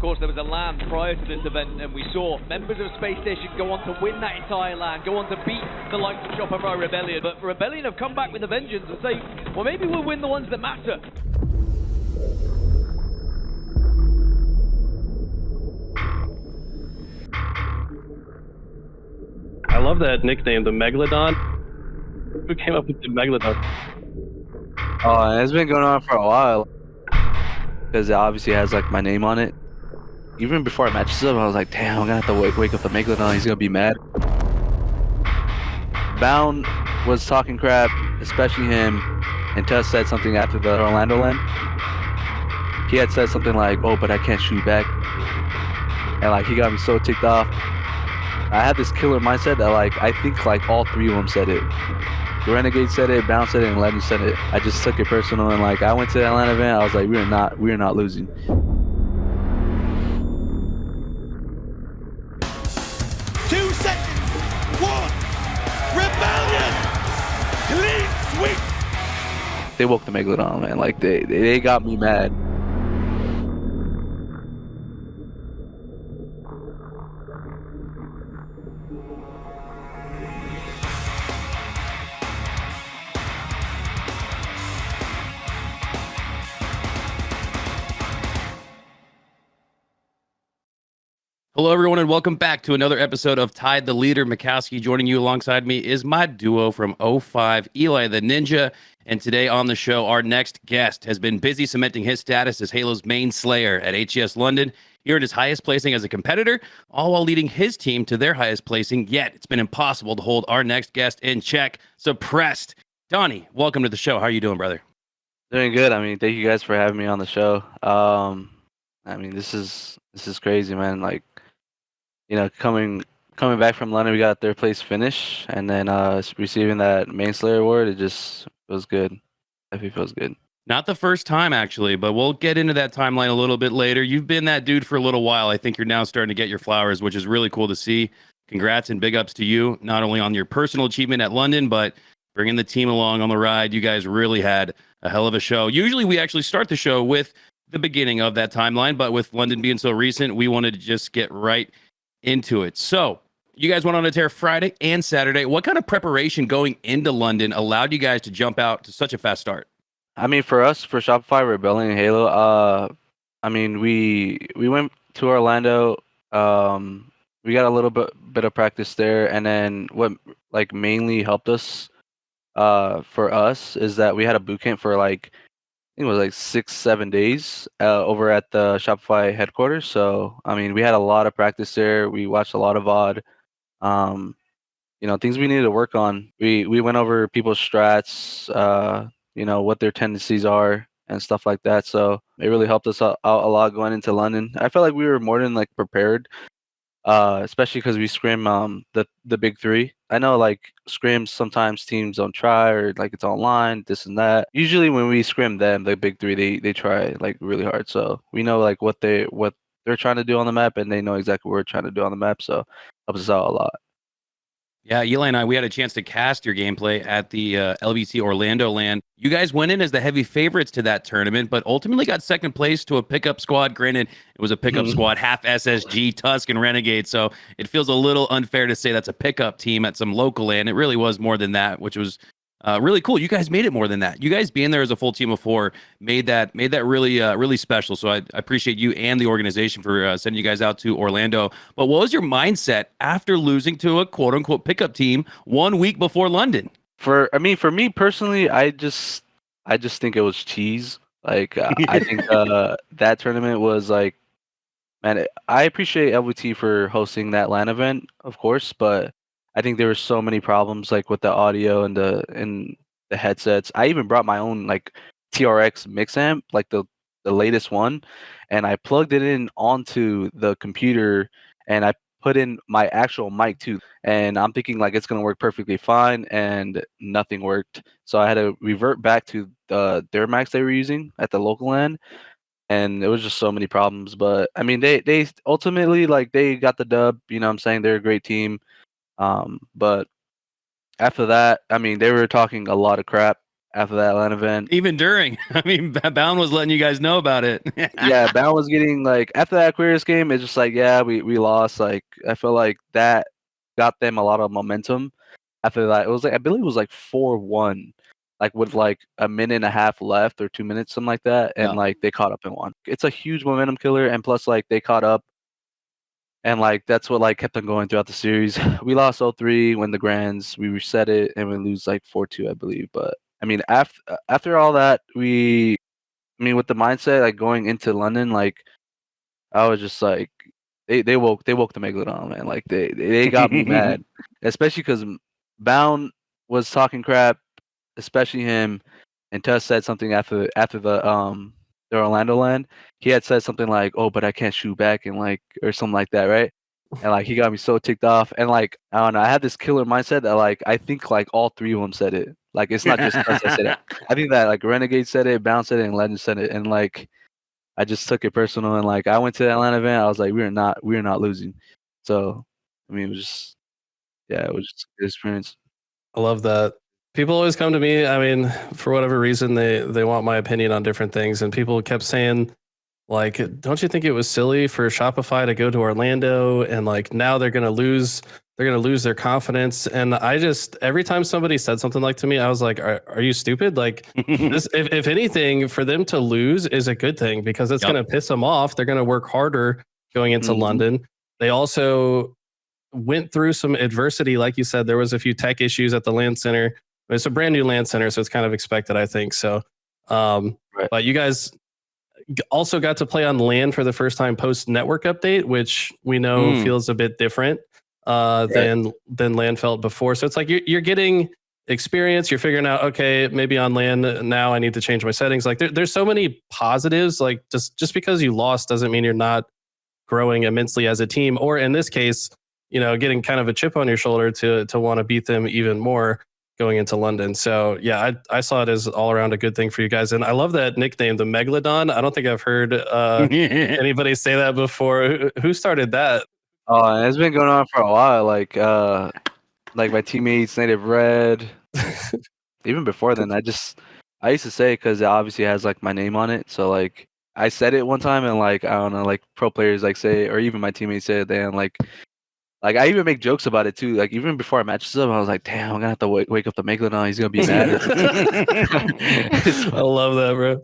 course, there was a LAN prior to this event, and we saw members of Space Station go on to win that entire LAN, go on to beat the likes of Shopify Rebellion. But Rebellion have come back with a vengeance and say, well, maybe we'll win the ones that matter. I love that nickname, the Megalodon. Who came up with the Megalodon? Oh, it's been going on for a while. Because it obviously has like my name on it. Even before I matched up, I was like, damn, I'm gonna have to wake up the Megalodon. He's gonna be mad. Bound was talking crap, especially him. And Tuss said something after the Orlando land. He had said something like, oh, but I can't shoot back. And like, he got me so ticked off. I had this killer mindset that like, I think like all three of them said it. The Renegade said it, Bounce said it, and Lenny said it. I just took it personal, and like, I went to the Atlanta event, I was like, we're not losing. 2 seconds. 1. Rebellion. Clean sweep. They woke the Megalodon, man. Like they got me mad. Hello, everyone, and welcome back to another episode of Tide the Leader. Makowski. Joining you alongside me is my duo from 05, Eli the Ninja. And today on the show, our next guest has been busy cementing his status as Halo's main slayer at HCS London. He earned his highest placing as a competitor, all while leading his team to their highest placing. Yet it's been impossible to hold our next guest in check. Suppressed. Donnie, welcome to the show. How are you doing, brother? Doing good. I mean, thank you guys for having me on the show. I mean, this is crazy, man. Like, you know, coming back from London, we got third place finish, and then receiving that main slayer award, it just feels good. Definitely feels good. Not the first time, actually, but we'll get into that timeline a little bit later. You've been that dude for a little while. I think you're now starting to get your flowers, which is really cool to see. Congrats and big ups to you, not only on your personal achievement at London, but bringing the team along on the ride. You guys really had a hell of a show. Usually we actually start the show with the beginning of that timeline, but with London being so recent, we wanted to just get right into it. So you guys went on a tear Friday and Saturday. What kind of preparation going into London allowed you guys to jump out to such a fast start? I mean, for us, for Shopify, Rebellion, and Halo, I mean, we went to Orlando. We got a little bit of practice there, and then what like mainly helped us for us is that we had a boot camp for like, I think it was like 6-7 days over at the Shopify headquarters. So, I mean, we had a lot of practice there. We watched a lot of VOD. You know, things we needed to work on. We went over people's strats, you know, what their tendencies are and stuff like that. So it really helped us out a lot going into London. I felt like we were more than like prepared, especially because we scrim the big three. I know like scrims sometimes teams don't try or like it's online, this and that. Usually when we scrim them, the big three, they try like really hard. So we know like what they're trying to do on the map, and they know exactly what we're trying to do on the map. So helps us out a lot. Yeah, Eli and I, we had a chance to cast your gameplay at the LBC Orlando LAN. You guys went in as the heavy favorites to that tournament, but ultimately got second place to a pickup squad. Granted, it was a pickup squad, half SSG, Tusk, and Renegade, so it feels a little unfair to say that's a pickup team at some local LAN. It really was more than that, which was really cool. You guys made it more than that. You guys being there as a full team of 4 made that really special. So I appreciate you and the organization for sending you guys out to Orlando. But what was your mindset after losing to a quote unquote pickup team 1 week before London? For me personally, I just think it was cheese. Like I think that tournament was like, man, I appreciate LVT for hosting that LAN event, of course, but I think there were so many problems like with the audio and the headsets. I even brought my own like TRX mix amp, like the latest one, and I plugged it in onto the computer, and I put in my actual mic too. And I'm thinking like it's gonna work perfectly fine, and nothing worked. So I had to revert back to their mics they were using at the local LAN, and it was just so many problems. But I mean, they ultimately like they got the dub. You know what I'm saying? They're a great team. But after that, I mean, they were talking a lot of crap after that LAN event. Even during, I mean, Bound was letting you guys know about it. Yeah, Bound was getting like after that Aquarius game, it's just like yeah, we lost. Like I feel like that got them a lot of momentum. After that, it was like I believe it was like 4-1, like with like a minute and a half left or 2 minutes, something like that, and Yeah. like they caught up and won. It's a huge momentum killer, and plus like they caught up, and like that's what like kept on going throughout the series. We lost 0-3, win the grands, we reset it, and we lose like 4-2, I believe. But I mean, after all that, I mean, with the mindset like going into London, like I was just like they woke the Megalodon, man. Like they got me mad, especially because Bound was talking crap, especially him, and Tuss said something after the Orlando land. He had said something like, "Oh, but I can't shoot back," and like or something like that, right? And like he got me so ticked off, and like I don't know, I had this killer mindset that like I think like all three of them said it. Like it's not just Tuss that said it. I think that like Renegade said it, Bound said it, and Legend said it, and like I just took it personal, and like I went to the Atlanta event, I was like, we are not losing. So I mean, it was just it was just a good experience. I love that. People always come to me. I mean, for whatever reason, they want my opinion on different things, and people kept saying, like, don't you think it was silly for Shopify to go to Orlando and like now they're gonna lose their confidence? And I just every time somebody said something like to me, I was like, are you stupid? Like this, if anything, for them to lose is a good thing because it's gonna piss them off. They're gonna work harder going into London. They also went through some adversity, like you said. There was a few tech issues at the LAN center. It's a brand new LAN center, so it's kind of expected, I think. So, but you guys also got to play on LAN for the first time post network update, which we know feels a bit different than LAN felt before. So it's like you're getting experience. You're figuring out, okay, maybe on LAN now I need to change my settings. Like there's so many positives. Like just because you lost doesn't mean you're not growing immensely as a team, or in this case, you know, getting kind of a chip on your shoulder to want to beat them even more going into London. So yeah, I saw it as all around a good thing for you guys. And I love that nickname, the Megalodon. I don't think I've heard anybody say that before. Who started that? Oh, it's been going on for a while. Like my teammates, Native Red. Even before then, I used to say it because it obviously has like my name on it. So like I said it one time, and like I don't know, like pro players like say it, or even my teammates say it. Then like I even make jokes about it too. Like even before I matches up, I was like, "Damn, I'm gonna have to wake up the Megalodon. He's gonna be mad." I love that, bro.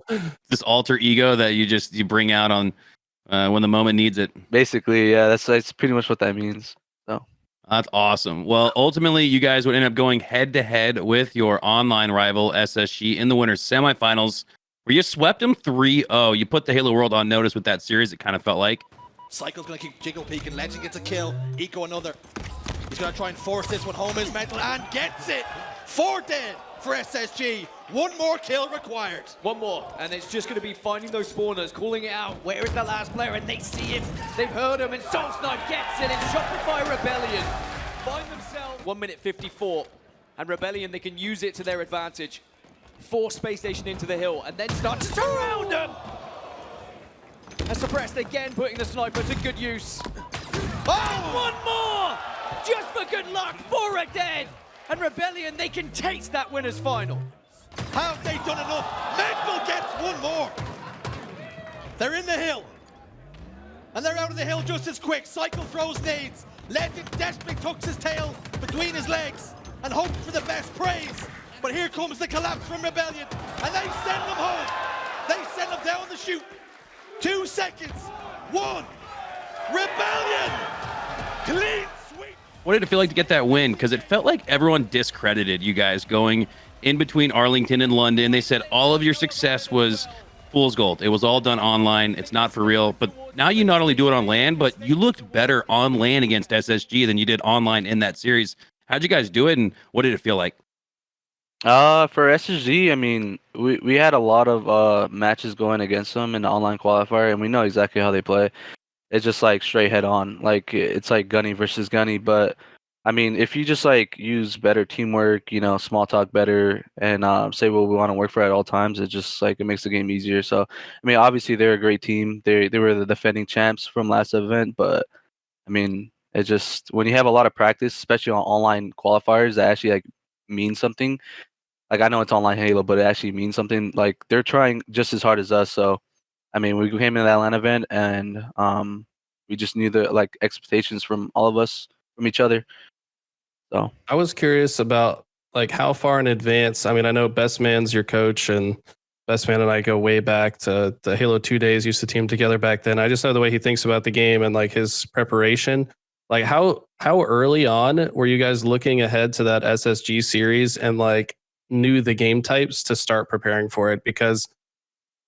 This alter ego that you bring out on when the moment needs it. Basically, yeah, that's pretty much what that means. So that's awesome. Well, ultimately, you guys would end up going head to head with your online rival SSG in the winners semifinals, where you swept them 3-0. You put the Halo World on notice with that series. It kind of felt like. Cycle's gonna keep jiggle peeking. Legend gets a kill. Eco another. He's gonna try and force this one home. His mental and gets it. 4 dead for SSG. One more kill required. One more, and it's just going to be finding those spawners, calling it out. Where is the last player? And they see him. They've heard him, and Soul Snipe gets it. And Shopify Rebellion find themselves 1 minute 54, and Rebellion, they can use it to their advantage. Force Space Station into the hill, and then start to surround them. And Suppressed again, putting the sniper to good use. Oh! One more! Just for good luck, 4 are dead! And Rebellion, they can taste that winner's final. How have they done enough? Mental gets one more. They're in the hill. And they're out of the hill just as quick. Cycle throws nades. Legend desperately tucks his tail between his legs and hopes for the best praise. But here comes the collapse from Rebellion. And they send them home. They send them down the chute. 2 seconds. 1. Rebellion. Clean sweep. What did it feel like to get that win? Because it felt like everyone discredited you guys going in between Arlington and London. They said all of your success was fool's gold. It was all done online. It's not for real. But now you not only do it on LAN, but you looked better on LAN against SSG than you did online in that series. How'd you guys do it, and what did it feel like? For SSG, I mean, we had a lot of matches going against them in the online qualifier, and we know exactly how they play. It's just like straight head on, like it's like gunny versus gunny. But I mean, if you just like use better teamwork, you know, small talk better, and say what we want to work for at all times, it just like it makes the game easier. So I mean, obviously they're a great team. They were the defending champs from last event, but I mean, it just when you have a lot of practice, especially on online qualifiers, that actually like means something. like I know it's online Halo, but it actually means something. Like they're trying just as hard as us. So I mean, we came in that Atlanta event, and we just knew the like expectations from all of us from each other. So I was curious about like how far in advance. I mean, I know Best Man's your coach, and Best Man and I go way back to the Halo 2 days. Used to team together back then. I just know the way he thinks about the game and like his preparation. Like how early on were you guys looking ahead to that SSG series and like knew the game types to start preparing for it? Because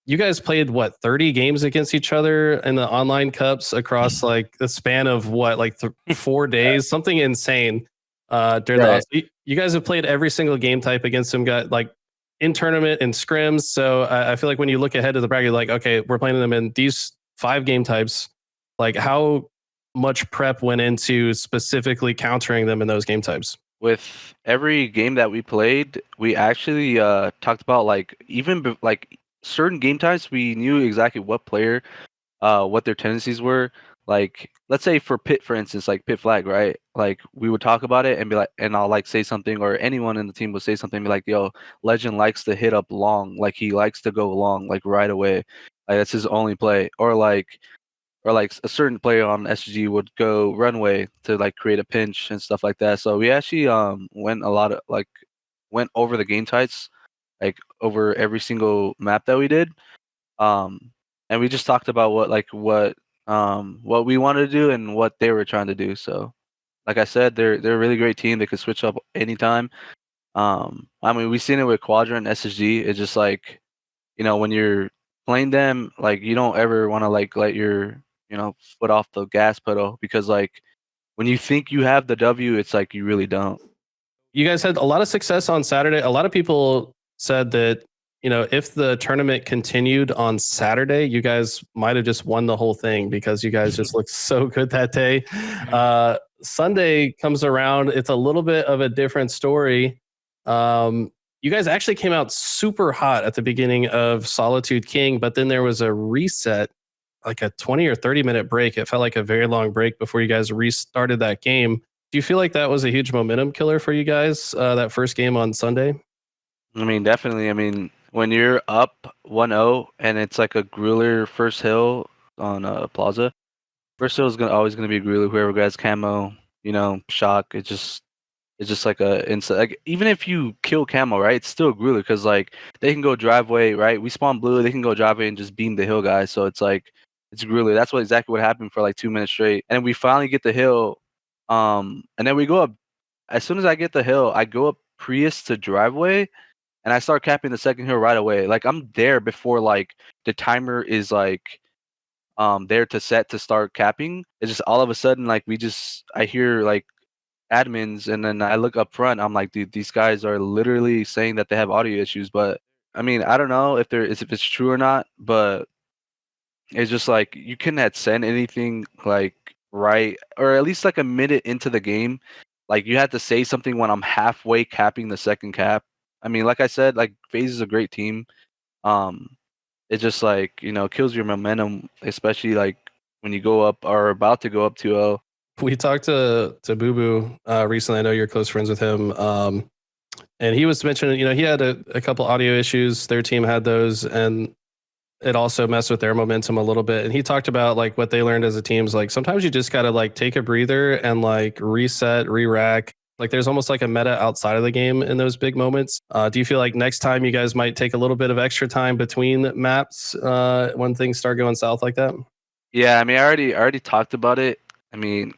you guys played what 30 games against each other in the online cups across like the span of what like 4 days, something insane. During Right. you guys have played every single game type against some guy like in tournament and scrims. So I feel like when you look ahead to the bracket, like okay, we're playing them in these 5 game types. Like how much prep went into specifically countering them in those game types? with every game that we played, we actually talked about like even like certain game types. We knew exactly what player, what their tendencies were. Like let's say for Pit, for instance, like Pit Flag, right? Like we would talk about it and be like, and I'll like say something, or anyone in the team would say something, and be like, "Yo, Legend likes to hit up long. Like he likes to go long, like right away. Like that's his only play." Or like a certain player on SG would go runway to like create a pinch and stuff like that. So we actually went over the game types, like over every single map that we did. And we just talked about what we wanted to do and what they were trying to do. So like I said, they're a really great team. They could switch up anytime. I mean, we've seen it with Quadrant SSG. It's just like, when you're playing them, like you don't ever want to like let your foot off the gas pedal, because like when you think you have the W, it's like you really don't. You guys had a lot of success on Saturday. A lot of people said that, if the tournament continued on Saturday, you guys might have just won the whole thing because you guys just looked so good that day. Sunday comes around. It's a little bit of a different story. You guys actually came out super hot at the beginning of Solitude King, but then there was a reset, like a 20 or 30-minute break. It felt like a very long break before you guys restarted that game. Do you feel like that was a huge momentum killer for you guys, that first game on Sunday? I mean, definitely. I mean, when you're up 1-0 and it's like a grueler first hill on Plaza, first hill is always gonna be a grueler. Whoever grabs camo, shock. It's just like like even if you kill camo, right? It's still a grueler, because like they can go driveway, right? We spawn blue, they can go driveway and just beam the hill guys. So it's like it's grueler. That's exactly what happened for like 2 minutes straight. And we finally get the hill, and then we go up. As soon as I get the hill, I go up Prius to driveway, and I start capping the second hill right away. Like I'm there before like the timer is like there to set to start capping. It's just all of a sudden like I hear like admins, and then I look up front. I'm like, dude, these guys are literally saying that they have audio issues. But I mean, I don't know if it's true or not, but it's just like you couldn't send anything like right, or at least like a minute into the game. Like you had to say something when I'm halfway capping the second cap. I mean, like I said, like FaZe is a great team. Um, it just like kills your momentum, especially like when you go up or about to go up 2-0. We talked to Bubu recently. I know you're close friends with him. And he was mentioning, he had a couple audio issues. Their team had those, and it also messed with their momentum a little bit. And he talked about like what they learned as a team is like sometimes you just gotta like take a breather and like reset, re-rack. Like there's almost like a meta outside of the game in those big moments. Do you feel like next time you guys might take a little bit of extra time between maps when things start going south like that? Yeah, I mean, I already talked about it. I mean,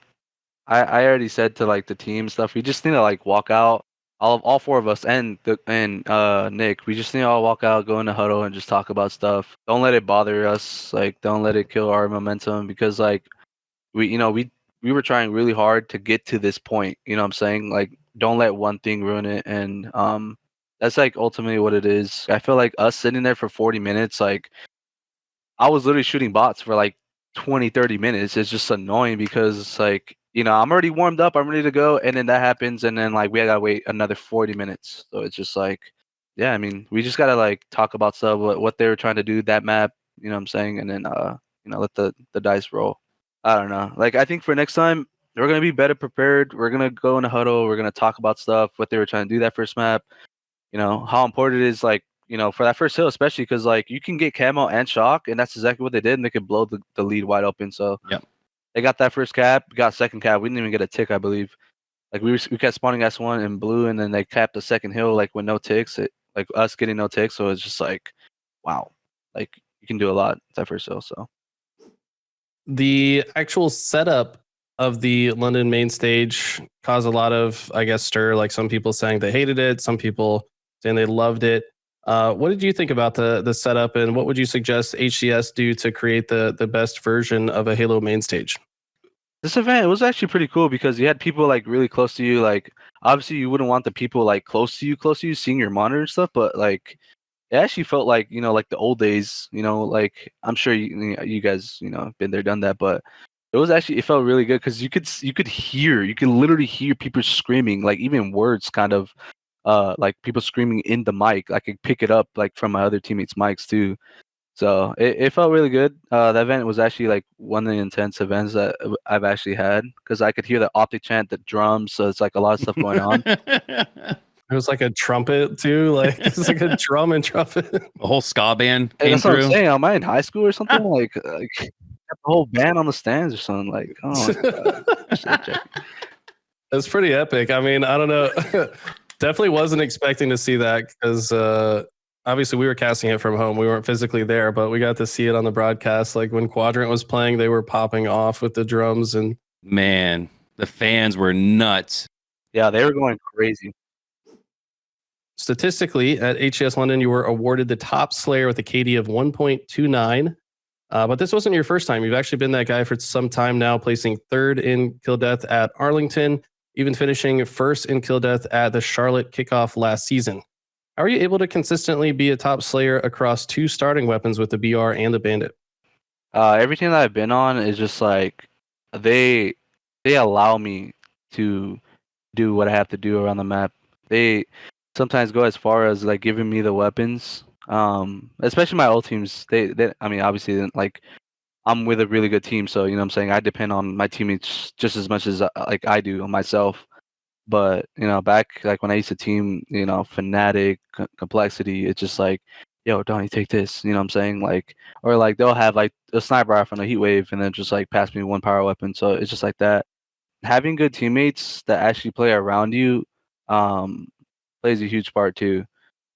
I already said to like the team stuff. We just need to like walk out. All four of us and Nick. We just need to all walk out, go in the huddle, and just talk about stuff. Don't let it bother us. Like, don't let it kill our momentum, because like we were trying really hard to get to this point. You know what I'm saying? Like, don't let one thing ruin it. And that's like ultimately what it is. I feel like us sitting there for 40 minutes, like I was literally shooting bots for like 20, 30 minutes. It's just annoying because like, I'm already warmed up, I'm ready to go, and then that happens, and then like we gotta wait another 40 minutes. So it's just like, yeah, I mean, we just gotta like talk about stuff, what they were trying to do, that map, you know what I'm saying, and then let the dice roll. I don't know. Like I think for next time we're gonna be better prepared. We're gonna go in a huddle, we're gonna talk about stuff, what they were trying to do that first map. how important it is, like, for that first hill, especially because, like, you can get camo and shock, and that's exactly what they did, and they could blow the lead wide open. So Yep. they got that first cap, got second cap. We didn't even get a tick, I believe. Like, we kept spawning S1 in blue, and then they capped the second hill, like, with no ticks, like us getting no ticks. So it's just like, wow, like, you can do a lot with that first hill. So The actual setup of the London main stage caused a lot of, I guess, stir. Like some people saying they hated it, some people saying they loved it. What did you think about the setup, and what would you suggest HCS do to create the best version of a Halo main stage? this event, it was actually pretty cool because you had people, like, really close to you. Like, obviously you wouldn't want the people, like, close to you seeing your monitor and stuff, but, like, it actually felt like, like the old days, like, I'm sure you guys, been there, done that, but it felt really good because you could literally hear people screaming, like, even words kind of, like, people screaming in the mic. I could pick it up, like, from my other teammates' mics too. So it felt really good. The event was actually, like, one of the intense events that I've actually had because I could hear the optic chant, the drums, so it's like a lot of stuff going on. It was like a trumpet too, like it's like a drum and trumpet. A whole ska band Hey, came that's what I'm through. saying. Am I in high school or something? Like the whole band on the stands or something. Like, oh my god. So joking. That's pretty epic. I mean, I don't know. Definitely wasn't expecting to see that because obviously we were casting it from home. We weren't physically there, but we got to see it on the broadcast. Like when Quadrant was playing, they were popping off with the drums, and Man, the fans were nuts. Yeah, they were going crazy. statistically at HCS London, you were awarded the top Slayer with a KD of 1.29. But this wasn't your first time. You've actually been that guy for some time now, placing third in kill death at Arlington, even finishing first in kill death at the Charlotte kickoff last season. How are you able to consistently be a top Slayer across two starting weapons with the BR and the Bandit? Everything that I've been on is just like they allow me to do what I have to do around the map. They sometimes go as far as like giving me the weapons. Especially my old teams. They I mean, obviously, like, I'm with a really good team, so you know what I'm saying, I depend on my teammates just as much as like I do on myself. But back like when I used to team, Fnatic, Complexity, it's just like, yo, Donnie, take this. You know what I'm saying? Like, or like they'll have like a sniper rifle and a heat wave, and then just like pass me one power weapon. So it's just like that. Having good teammates that actually play around you, um, plays a huge part too.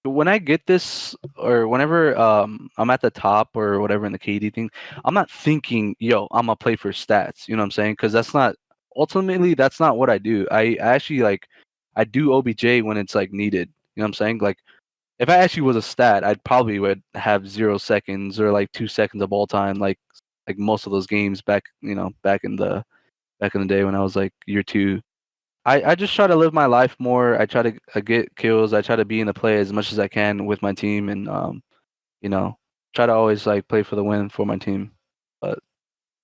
When I get this, or whenever I'm at the top or whatever in the KD thing, I'm not thinking, yo, I'm gonna play for stats. You know what I'm saying? Because that's not ultimately that's not what I do. I actually like I do OBJ when it's like needed. You know what I'm saying? Like if I actually was a stat, I'd probably would have 0 seconds or like 2 seconds of ball time, like most of those games back, back in the day when I was like year two. I just try to live my life more. I try to get kills. I try to be in the play as much as I can with my team, and you know, try to always like play for the win for my team. But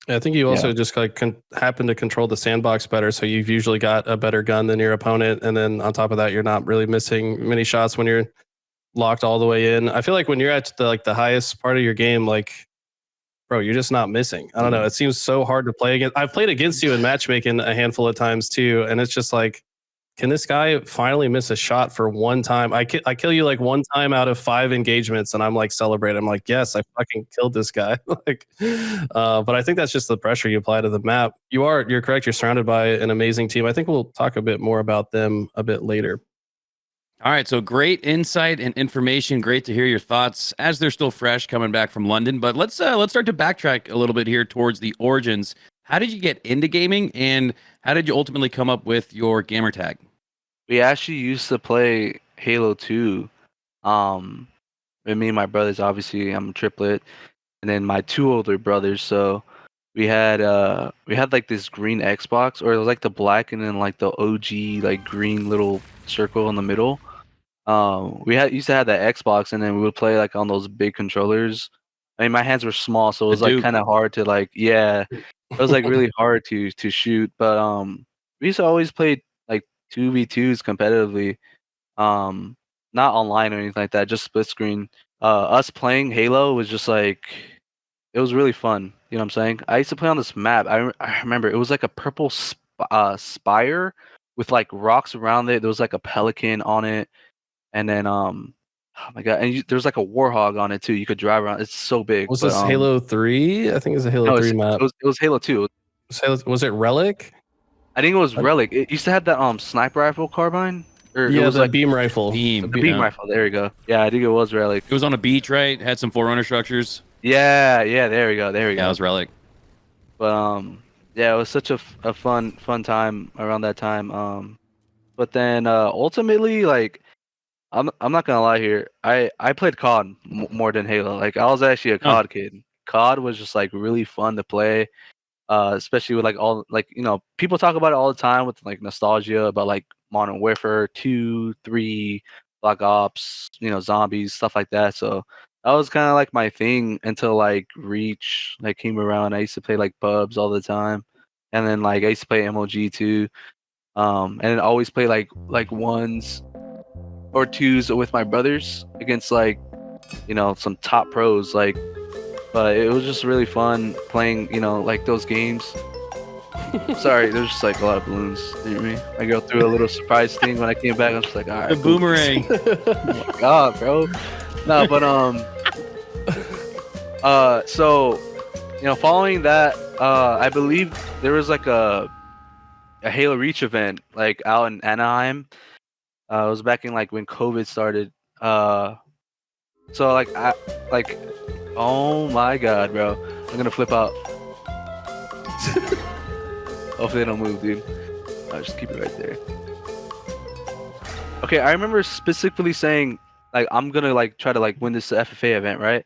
I think you also Yeah. just like happen to control the sandbox better, so you've usually got a better gun than your opponent, and then on top of that, you're not really missing many shots when you're locked all the way in. I feel like when you're at the highest part of your game, like, bro, you're just not missing. I don't know. It seems so hard to play against. I've played against you in matchmaking a handful of times too, and it's just like, can this guy finally miss a shot for one time? I kill you like one time out of 5 engagements, and I'm like celebrating. I'm like, yes, I fucking killed this guy. Like, but I think that's just the pressure you apply to the map. You're correct. You're surrounded by an amazing team. I think we'll talk a bit more about them a bit later. All right, so great insight and information. Great to hear your thoughts as they're still fresh coming back from London. But let's start to backtrack a little bit here towards the origins. How did you get into gaming, and how did you ultimately come up with your gamer tag? we actually used to play Halo 2. With me and my brothers, obviously, I'm a triplet, and then my 2 older brothers. So we had like this green Xbox, or it was like the black and then like the OG like green little circle in the middle. We used to have that Xbox, and then we would play like on those big controllers. I mean, my hands were small, so it was like Duke. kind of hard to like, yeah, it was like really hard to shoot. But we used to always play like 2v2s competitively, um, not online or anything like that, just split screen. Us playing Halo was just like, it was really fun. You know what I'm saying? I used to play on this map. I remember it was like a purple spire with like rocks around it. There was like a pelican on it, and then oh my god, and there's like a warhog on it too. You could drive around. It's so big. Was but, this Halo 3? I think it's a Halo no, 3 map. it was Halo 2. Was it Relic? I think it was Relic. It used to have that sniper rifle carbine. Or Yeah, it was the like beam rifle. Beam. the beam yeah. rifle. There you go. Yeah, I think it was Relic. It was on a beach, right? Had some Forerunner structures. Yeah, there we go. Yeah, it was Relic. But yeah, it was such a fun time around that time. But then ultimately, like, I'm not gonna lie here. I played COD more than Halo. Like, I was actually a COD kid. COD was just like really fun to play. Especially with like all like people talk about it all the time with like nostalgia about like Modern Warfare 2, 3, Black Ops, zombies, stuff like that. So that was kind of like my thing until like Reach like came around. I used to play like pubs all the time, and then like I used to play MOG too. And then always play like ones or twos with my brothers against like some top pros like. But it was just really fun playing, like those games. Sorry, there's just like a lot of balloons near me. I go through a little surprise thing when I came back. I'm just like, all right, The boomerang. Oh my god, bro. No, but so following that, I believe there was like a Halo Reach event like out in Anaheim. It was back in like when COVID started. So like oh my god, bro. I'm gonna flip out. Hopefully they don't move, dude. I'll just keep it right there. Okay, I remember specifically saying, like, I'm gonna like try to like win this FFA event, right?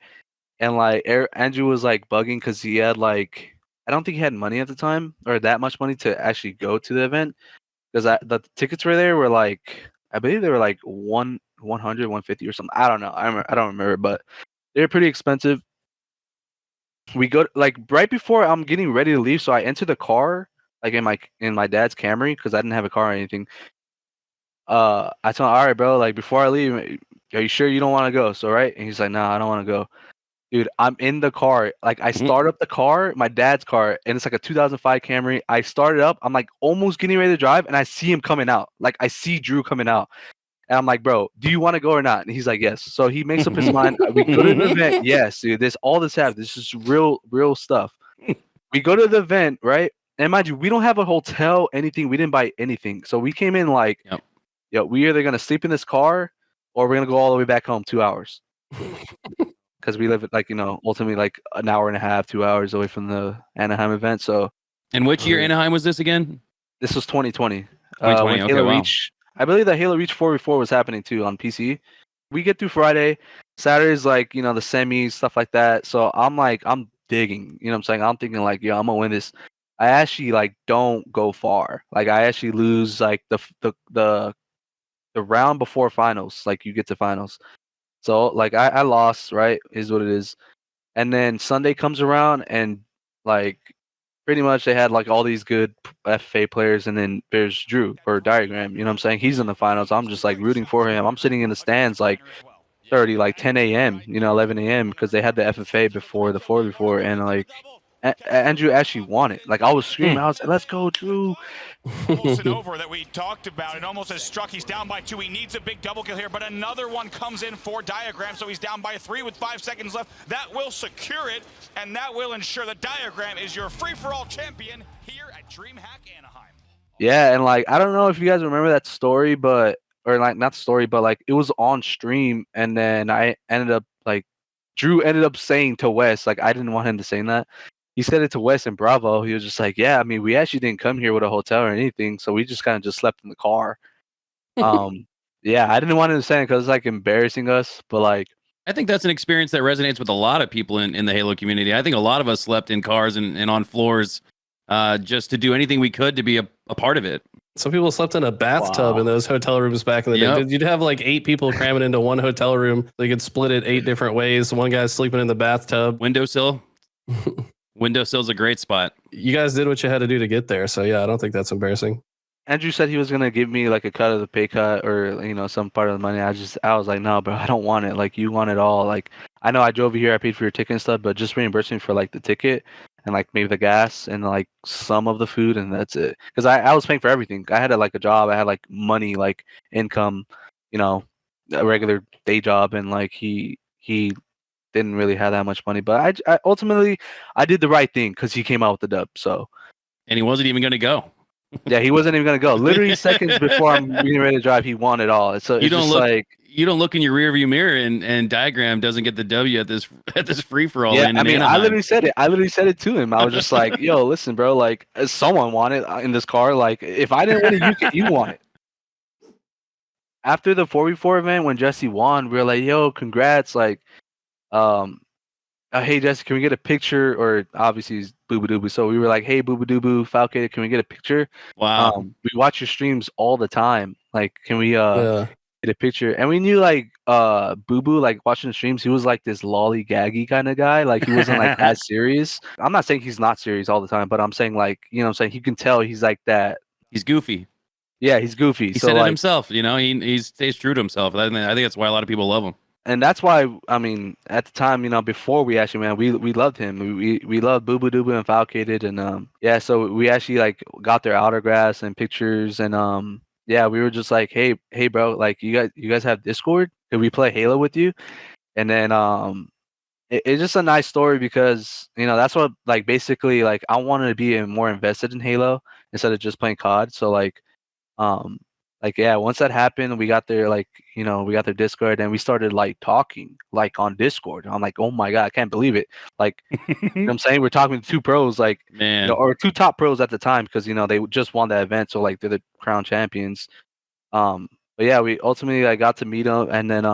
And like Andrew was like bugging because he had like, I don't think he had money at the time or that much money to actually go to the event because the tickets were there were like, I believe they were like 100, 150 or something. I don't know. I don't remember, but they're pretty expensive. We go like right before I'm getting ready to leave, so I enter the car like in my dad's Camry because I didn't have a car or anything. I told him, all right, bro, like before I leave, are you sure you don't want to go? So right, and he's like, nah, I don't want to go. Dude, I'm in the car. Like I start up the car, my dad's car, and it's like a 2005 Camry. I start it up. I'm like almost getting ready to drive, and I see him coming out. Like I see Drew coming out. And I'm like, bro, do you want to go or not? And he's like, yes. So he makes up his mind. We go to the event. Yes, dude. All this happens. This is real stuff. We go to the event, right? And mind you, we don't have a hotel, anything. We didn't buy anything. So we came in like, yo, we either gonna sleep in this car or we're gonna go all the way back home 2 hours. Because we live at like, ultimately like an hour and a half, 2 hours away from the Anaheim event. So And which year Anaheim was this again? this was 2020. 2020, okay, Halo wow. Reach, I believe that Halo Reach 4v4 was happening too on PC. We get through Friday. Saturday's like, the semis, stuff like that. So I'm digging, what I'm saying? I'm thinking like, I'm gonna win this. I actually like don't go far. Like I actually lose like the round before finals. Like you get to finals. So like I lost, right? Is what it is. And then Sunday comes around and like pretty much they had like all these good FFA players, and then there's Drew or Diagram. You know what I'm saying? He's in the finals. I'm just like rooting for him. I'm sitting in the stands like 10 a.m., 11 a.m. because they had the FFA before the 4v4, and like Andrew actually won it. Like I was screaming, I was like, "Let's go, Drew!" Almost an over that we talked about. It almost has struck. He's down by 2. He needs a big double kill here, but another one comes in for Diagram, so he's down by 3 with 5 seconds left. That will secure it, and that will ensure that Diagram is your free-for-all champion here at DreamHack Anaheim. Yeah, and like I don't know if you guys remember that story, but or like not story, but like it was on stream, and then I ended up like Drew ended up saying to Wes, like I didn't want him to say that. He said it to Wes and Bravo. He was just like, yeah, I mean, we actually didn't come here with a hotel or anything, so we just kind of just slept in the car. Yeah, I didn't want him to say it because it's like embarrassing us, but like I think that's an experience that resonates with a lot of people in the Halo community. I think a lot of us slept in cars and on floors just to do anything we could to be a part of it. Some people slept in a bathtub in those hotel rooms back in the day. You'd have like 8 people cramming into one hotel room. They could split it 8 different ways. One guy's sleeping in the bathtub. Windowsill. Windowsill's a great spot. You guys did what you had to do to get there. So yeah, I don't think that's embarrassing. Andrew said he was gonna give me like a cut of the pay cut or some part of the money. I was like, no, bro, I don't want it. Like you want it all. Like I know I drove you here, I paid for your ticket and stuff, but just reimburse me for like the ticket and like maybe the gas and like some of the food, and that's it. Because I was paying for everything. I had like a job, I had like money, like income, a regular day job, and like he didn't really have that much money. But I ultimately I did the right thing because he came out with the dub. So And he wasn't even going to go. yeah, he wasn't even gonna go. Literally seconds before I'm getting ready to drive, he won it all. So it's just like you don't look in your rearview mirror and Diagram doesn't get the W at this free for all. yeah, in I mean, Anaheim. I literally said it. I literally said it to him. I was just like, "Yo, listen, bro. Like, someone won it in this car. Like, if I didn't win it, you won it." After the 4v4 event, when Jesse won, we were like, "Yo, congrats!" Like, hey Jesse, can we get a picture? Or obviously he's Bubu Dubu. So we were like, hey Bubu Dubu, Falcated, can we get a picture? Wow. We watch your streams all the time. Like, can we Yeah. get a picture? And we knew like Bubu, like watching the streams, he was like this lollygaggy kind of guy. Like he wasn't like as serious. I'm not saying he's not serious all the time, but I'm saying like, you know what I'm saying, you can tell he's like that. He's goofy. Yeah, he's goofy. He so said it like, himself, you know, he stays true to himself. I think that's why a lot of people love him. and that's why, I mean, at the time, you know, before we actually, man, we loved him. We loved Bubu Dubu and Falcated, and yeah, so we actually like got their autographs and pictures, and yeah, we were just like, hey bro, like you guys have Discord? Could we play Halo with you? And then it's just a nice story because, you know, that's what, like, basically, like, I wanted to be more invested in Halo instead of just playing COD. So like yeah, once that happened, we got their, like, you know, we got their Discord and we started like talking like on Discord. I'm like, oh my god, I can't believe it. Like, you know what I'm saying, we're talking to two pros, like, Man. you know, or two top pros at the time, because, you know, they just won that event, so like they're the crown champions. But yeah, we ultimately like got to meet them, and then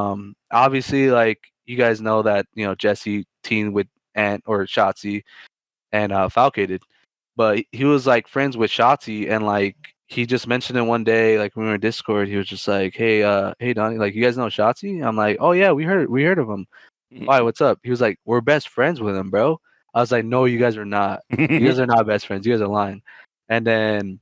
obviously, like, you guys know that, you know, Jesse teamed with Shotzzy and Falcated, but he was like friends with Shotzzy, and like he just mentioned it one day, like when we were in Discord, he was just like, hey Donnie, like, you guys know Shotzzy? I'm like, oh yeah, we heard of him. Why, what's up? He was like, we're best friends with him, bro. I was like, no, you guys are not. You guys are not best friends. You guys are lying. And then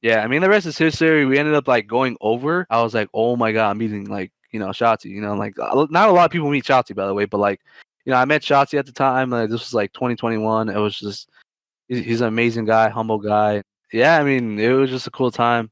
yeah, I mean, the rest is history. We ended up like going over. I was like, oh my god, I'm meeting, like, you know, Shotzzy. You know, like, not a lot of people meet Shotzzy, by the way, but like, you know, I met Shotzzy at the time. This was like 2021. It was just, he's an amazing guy, humble guy. Yeah, I mean, it was just a cool time.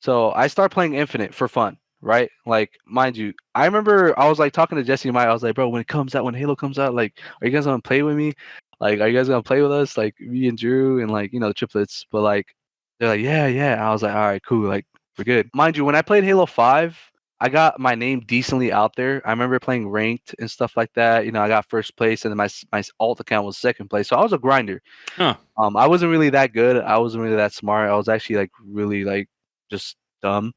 So I started playing Infinite for fun, right? Like, mind you, I remember I was like talking to Jesse and Mike. I was like, bro, when Halo comes out, like, are you guys gonna play with me? Like, are you guys gonna play with us? Like, me and Drew and, like, you know, the Triplets. But like, they're like, yeah. And I was like, all right, cool. Like, we're good. Mind you, when I played Halo 5, I got my name decently out there. I remember playing ranked and stuff like that. You know, I got first place, and then my alt account was second place. So I was a grinder. Huh. I wasn't really that good. I wasn't really that smart. I was actually like really like just dumb.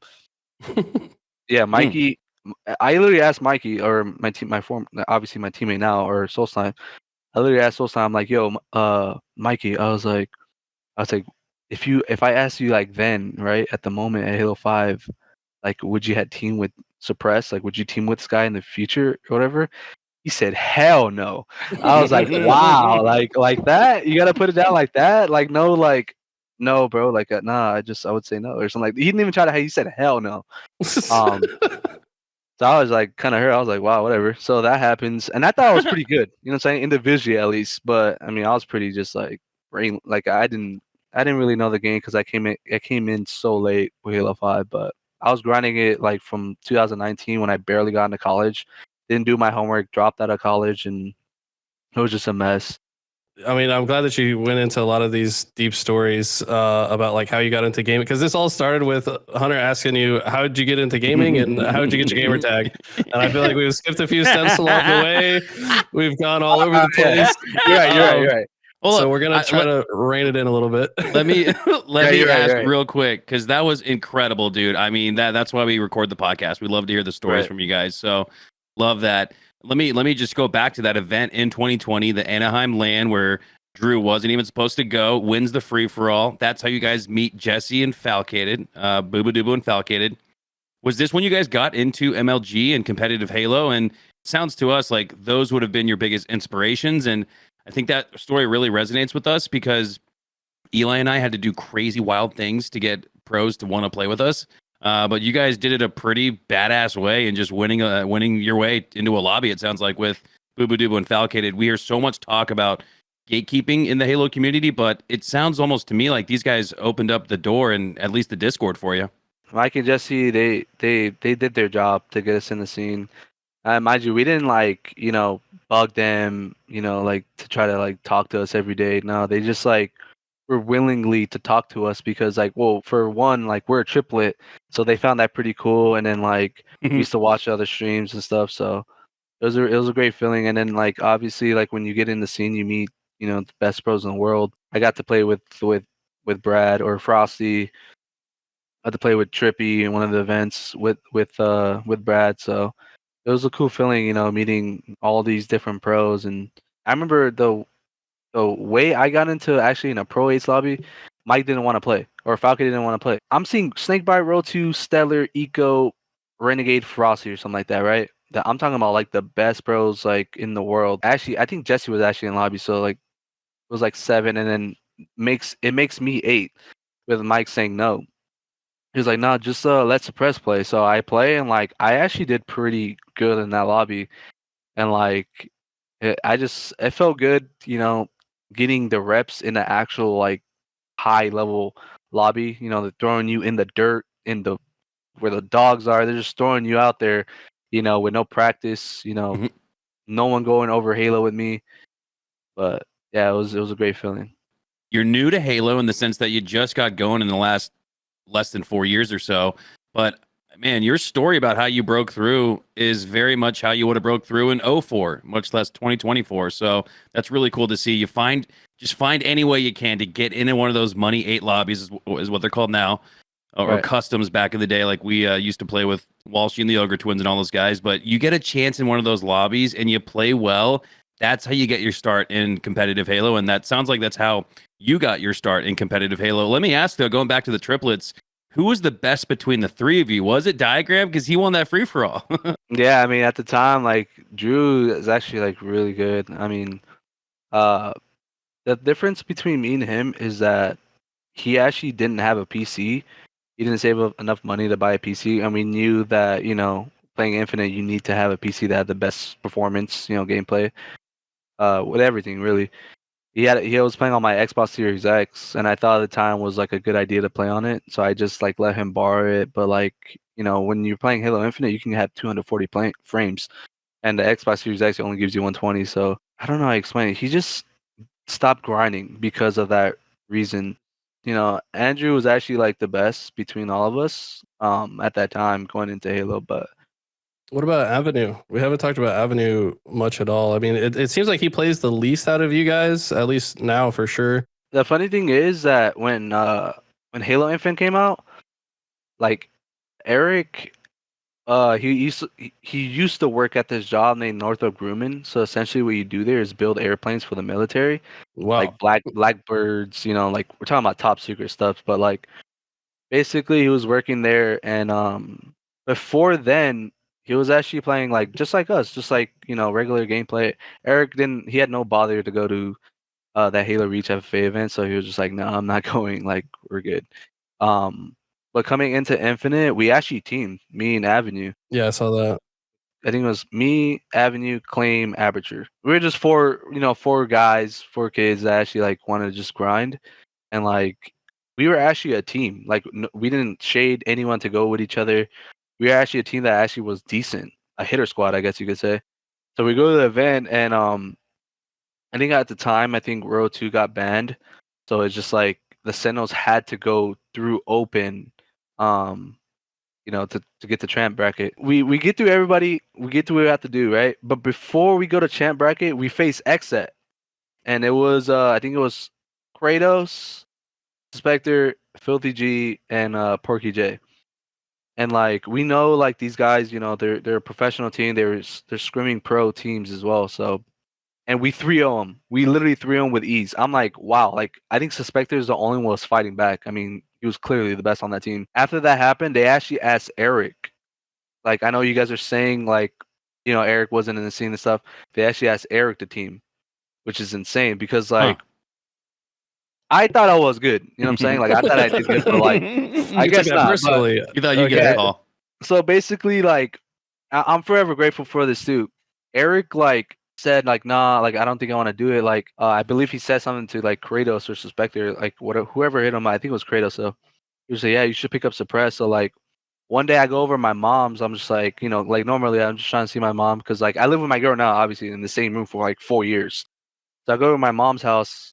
Yeah, Mikey. I literally asked Mikey, or my obviously my teammate now, or Soulslime. I literally asked Soulslime, I'm like, yo, Mikey. I was like, if I asked you, like, then, right at the moment at Halo 5, like, would you have team with Suppressed? Like, would you team with this guy in the future or whatever? He said, hell no. I was like, wow, like that? You gotta put it down like that? Like, no, like, no, bro. Like, nah, I would say no or something. Like, he didn't even try to. He said, hell no. So I was like, kind of hurt. I was like, wow, whatever. So that happens, and I thought I was pretty good. You know what I'm saying? Individually, at least. But I mean, I was pretty just like brain. Like, I didn't really know the game because I came in so late with Halo 5. But I was grinding it like from 2019 when I barely got into college. Didn't do my homework, dropped out of college, and it was just a mess. I mean, I'm glad that you went into a lot of these deep stories about like how you got into gaming, because this all started with Hunter asking you, how did you get into gaming and how did you get your gamer tag? And I feel like we've skipped a few steps along the way. We've gone all over the place. You're right. Well, so we're gonna try to rein it in a little bit. Let me ask real quick, because that was incredible, dude. I mean, that's why we record the podcast. We love to hear the stories from you guys. So love that. Let me just go back to that event in 2020, the Anaheim LAN, where Drew wasn't even supposed to go, wins the free for all. That's how you guys meet Jesse and Falcated, Bubu Dubu and Falcated. Was this when you guys got into MLG and competitive Halo? And it sounds to us like those would have been your biggest inspirations. And I think that story really resonates with us because Eli and I had to do crazy wild things to get pros to want to play with us. But you guys did it a pretty badass way and just winning your way into a lobby, it sounds like, with Bubu Dubu and Falcated. We hear so much talk about gatekeeping in the Halo community, but it sounds almost to me like these guys opened up the door and at least the Discord for you. Mike and Jesse, they did their job to get us in the scene. Mind you, we didn't like, bug them, like to try to like talk to us every day. No, they just like were willingly to talk to us because like, well, for one, like we're a triplet, so they found that pretty cool. And then like we used to watch other streams and stuff, so it was a great feeling. And then like obviously like when you get in the scene, you meet the best pros in the world. I got to play with Brad or Frosty. I had to play with Trippy in one of the events with Brad, so it was a cool feeling, meeting all these different pros. And I remember the way I got into actually in a Pro 8's lobby, Mike didn't want to play, or Falcon didn't want to play. I'm seeing Snakebite, Row 2, Stellar, Eco, Renegade, Frosty, or something like that, right? I'm talking about like the best pros like in the world. Actually, I think Jesse was actually in lobby, so like it was like 7, and then makes me 8 with Mike saying no. He was like, "No, just let Suppress play." So I play, and like I actually did pretty good in that lobby, and like it felt good, getting the reps in the actual like high level lobby. They're throwing you in the dirt, in the where the dogs are. They're just throwing you out there, with no practice. Mhm. No one going over Halo with me. But yeah, it was a great feeling. You're new to Halo in the sense that you just got going in the last less than 4 years or so. But man, your story about how you broke through is very much how you would have broke through in '04, much less 2024. So that's really cool to see. You find any way you can to get into one of those Money 8 lobbies is what they're called now, or Right. customs back in the day, like we used to play with Walshy and the Ogre Twins and all those guys. But you get a chance in one of those lobbies and you play well. That's how you get your start in competitive Halo, and that sounds like that's how you got your start in competitive Halo. Let me ask though, going back to the triplets, who was the best between the three of you? Was it Diagram? Because he won that free for all. Yeah, I mean at the time like Drew is actually like really good. I mean, uh the difference between me and him is that he actually didn't have a PC. He didn't save enough money to buy a PC, and we knew that playing Infinite, you need to have a PC that had the best performance, gameplay, with everything really. He was playing on my Xbox Series X, and I thought at the time was like a good idea to play on it, so I just like let him borrow it. But like when you're playing Halo Infinite, you can have 240 frames, and the Xbox Series X only gives you 120. So I don't know how to explain it. He just stopped grinding because of that reason. Andrew was actually like the best between all of us at that time going into Halo. But What about Avenue? We haven't talked about Avenue much at all. I mean, it seems like he plays the least out of you guys, at least now for sure. the funny thing is that when Halo Infinite came out, like Eric, he used to work at this job named Northrop Grumman. So essentially, what you do there is build airplanes for the military, Wow. like Blackbirds. Like we're talking about top secret stuff. But like basically, he was working there, and before then, he was actually playing like just like us, just like regular gameplay. Eric didn't. He had no bother to go to that Halo Reach FFA event, so he was just like, "No, I'm not going. Like we're good." But coming into Infinite, we actually teamed, me and Avenue. Yeah, I saw that. I think it was me, Avenue, Claim, Aperture. We were just four guys, 4 kids that actually like wanted to just grind, and like we were actually a team. Like we didn't shade anyone to go with each other. We were actually a team that actually was decent, a hitter squad, I guess you could say. So we go to the event, and I think at the time, I think Row 2 got banned, so it's just like the Sentinels had to go through open, um, to get the champ bracket. We get through everybody. We get through what we have to do, right? But before we go to champ bracket, we face Xset, and it was I think it was Kratos, Spectre, Filthy G, and Porky J. And like we know, like these guys, they're a professional team. They're screaming pro teams as well. So, and we 3-0 them. We literally 3-0 them with ease. I'm like, wow. Like I think Suspector is the only one who was fighting back. I mean, he was clearly the best on that team. After that happened, they actually asked Eric. Like I know you guys are saying like, Eric wasn't in the scene and stuff. They actually asked Eric to team, which is insane because like. I thought I was good. You know what I'm saying? Like I thought I did good, but like I You guess took that not. personally. You thought you get Okay. a call. So basically, like I'm forever grateful for this too. Eric like said like nah, like I don't think I want to do it. Like I believe he said something to like Kratos or Suspector, like whoever hit him. I think it was Kratos though. He was like, yeah, you should pick up Suppress. So like one day I go over to my mom's. I'm just like, you know, like normally I'm just trying to see my mom because like I live with my girl now, obviously in the same room for like 4 years. So I go to my mom's house.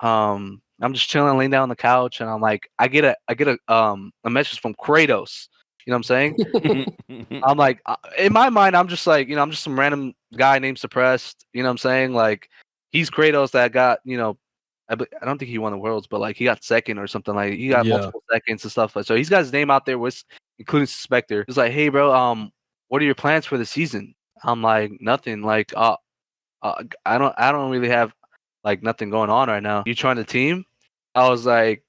I'm just chilling, laying down on the couch, and I'm like, I get a message from Kratos. You know what I'm saying? I'm like, in my mind, I'm just like, you know, I'm just some random guy named Suppressed. You know what I'm saying? Like, he's Kratos that got, you know, I don't think he won the worlds, but like he got second or something. Like he got Yeah. multiple seconds and stuff. So he's got his name out there with, including Suspector. He's like, hey, bro, what are your plans for the season? I'm like, nothing. Like, I don't really have like nothing going on right now. You trying to team? I was like,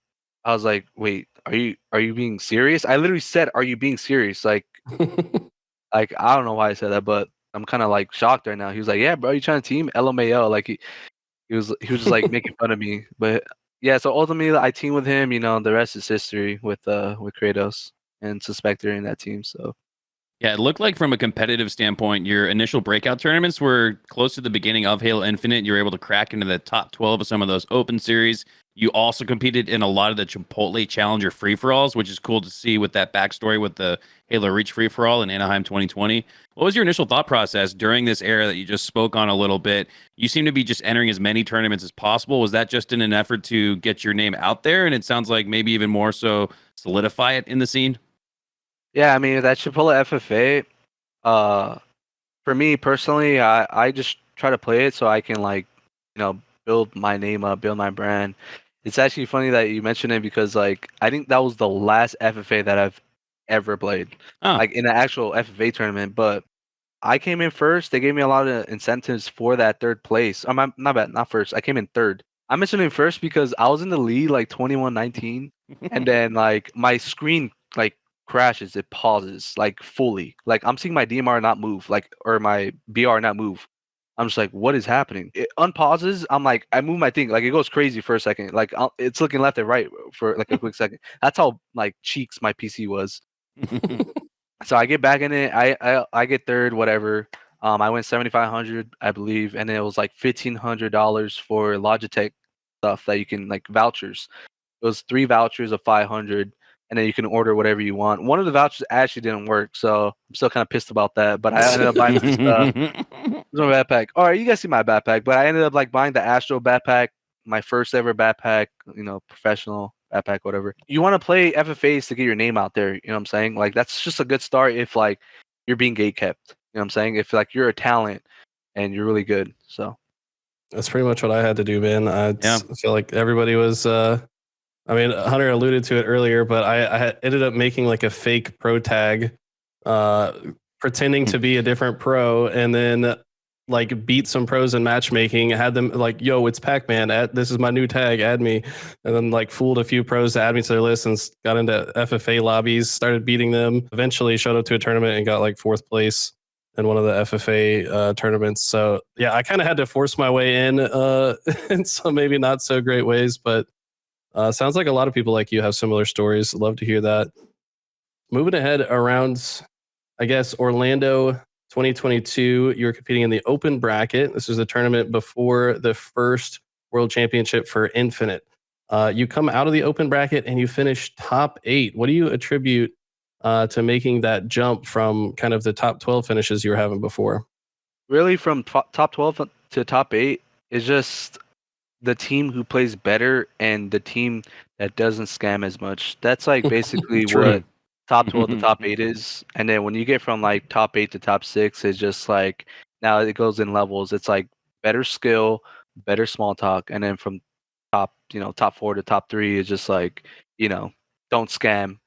wait, are you being serious? I literally said, are you being serious? Like I don't know why I said that, but I'm kind of like shocked right now. He was like, yeah, bro, you trying to team? LMAO. Like he was just like making fun of me. But yeah, so ultimately I team with him. You know, the rest is history with Kratos and Suspector in that team. So. Yeah, it looked like from a competitive standpoint, your initial breakout tournaments were close to the beginning of Halo Infinite. You were able to crack into the top 12 of some of those open series. You also competed in a lot of the Chipotle Challenger free-for-alls, which is cool to see with that backstory with the Halo Reach free-for-all in Anaheim 2020. What was your initial thought process during this era that you just spoke on a little bit? You seem to be just entering as many tournaments as possible. Was that just in an effort to get your name out there? And it sounds like maybe even more so solidify it in the scene? Yeah, I mean that Chipotle FFA. For me personally, I just try to play it so I can like, you know, build my name up, build my brand. It's actually funny that you mentioned it because like I think that was the last FFA that I've ever played, like in the actual FFA tournament. But I came in first. They gave me a lot of incentives for that third place. I'm not bad, not first. I came in third. I mentioned it first because I was in the lead like 21-19, and then like my screen like crashes, it pauses like fully. Like I'm seeing my DMR not move, like or my BR not move. I'm just like, what is happening? It unpauses. I'm like, I move my thing, like it goes crazy for a second. Like it's looking left and right for like a quick second. That's how like cheeks my PC was. So I get back in it. I get third, whatever. I went 7,500, I believe, and then it was like $1,500 for Logitech stuff that you can like vouchers. It was 3 vouchers of 500, and then you can order whatever you want. One of the vouchers actually didn't work, so I'm still kind of pissed about that. But I ended up buying this my backpack. All right, you guys see my backpack, but I ended up like buying the Astro backpack, my first ever backpack. You know, professional backpack, whatever. You want to play FFAs to get your name out there. You know what I'm saying? Like that's just a good start if like you're being gate kept. You know what I'm saying? If like you're a talent and you're really good. So that's pretty much what I had to do, man. I feel like everybody was. I mean, Hunter alluded to it earlier, but I ended up making like a fake pro tag, pretending to be a different pro, and then like beat some pros in matchmaking. Had them like, "Yo, it's Pac-Man. This is my new tag. Add me." And then like fooled a few pros to add me to their list and got into FFA lobbies. Started beating them. Eventually, showed up to a tournament and got like 4th place in one of the FFA tournaments. So yeah, I kind of had to force my way in some maybe not so great ways, but. Sounds like a lot of people like you have similar stories. Love to hear that. Moving ahead around, I guess, Orlando 2022, you were competing in the open bracket. This was a tournament before the first World Championship for Infinite. You come out of the open bracket and you finish top 8. What do you attribute to making that jump from kind of the top 12 finishes you were having before? Really, from top 12 to top 8 is just the team who plays better and the team that doesn't scam as much. That's like basically what top 12 to top 8 is. And then when you get from like top 8 to top 6, it's just like now it goes in levels. It's like better skill, better small talk, and then from top 4 to top 3 is just like, don't scam,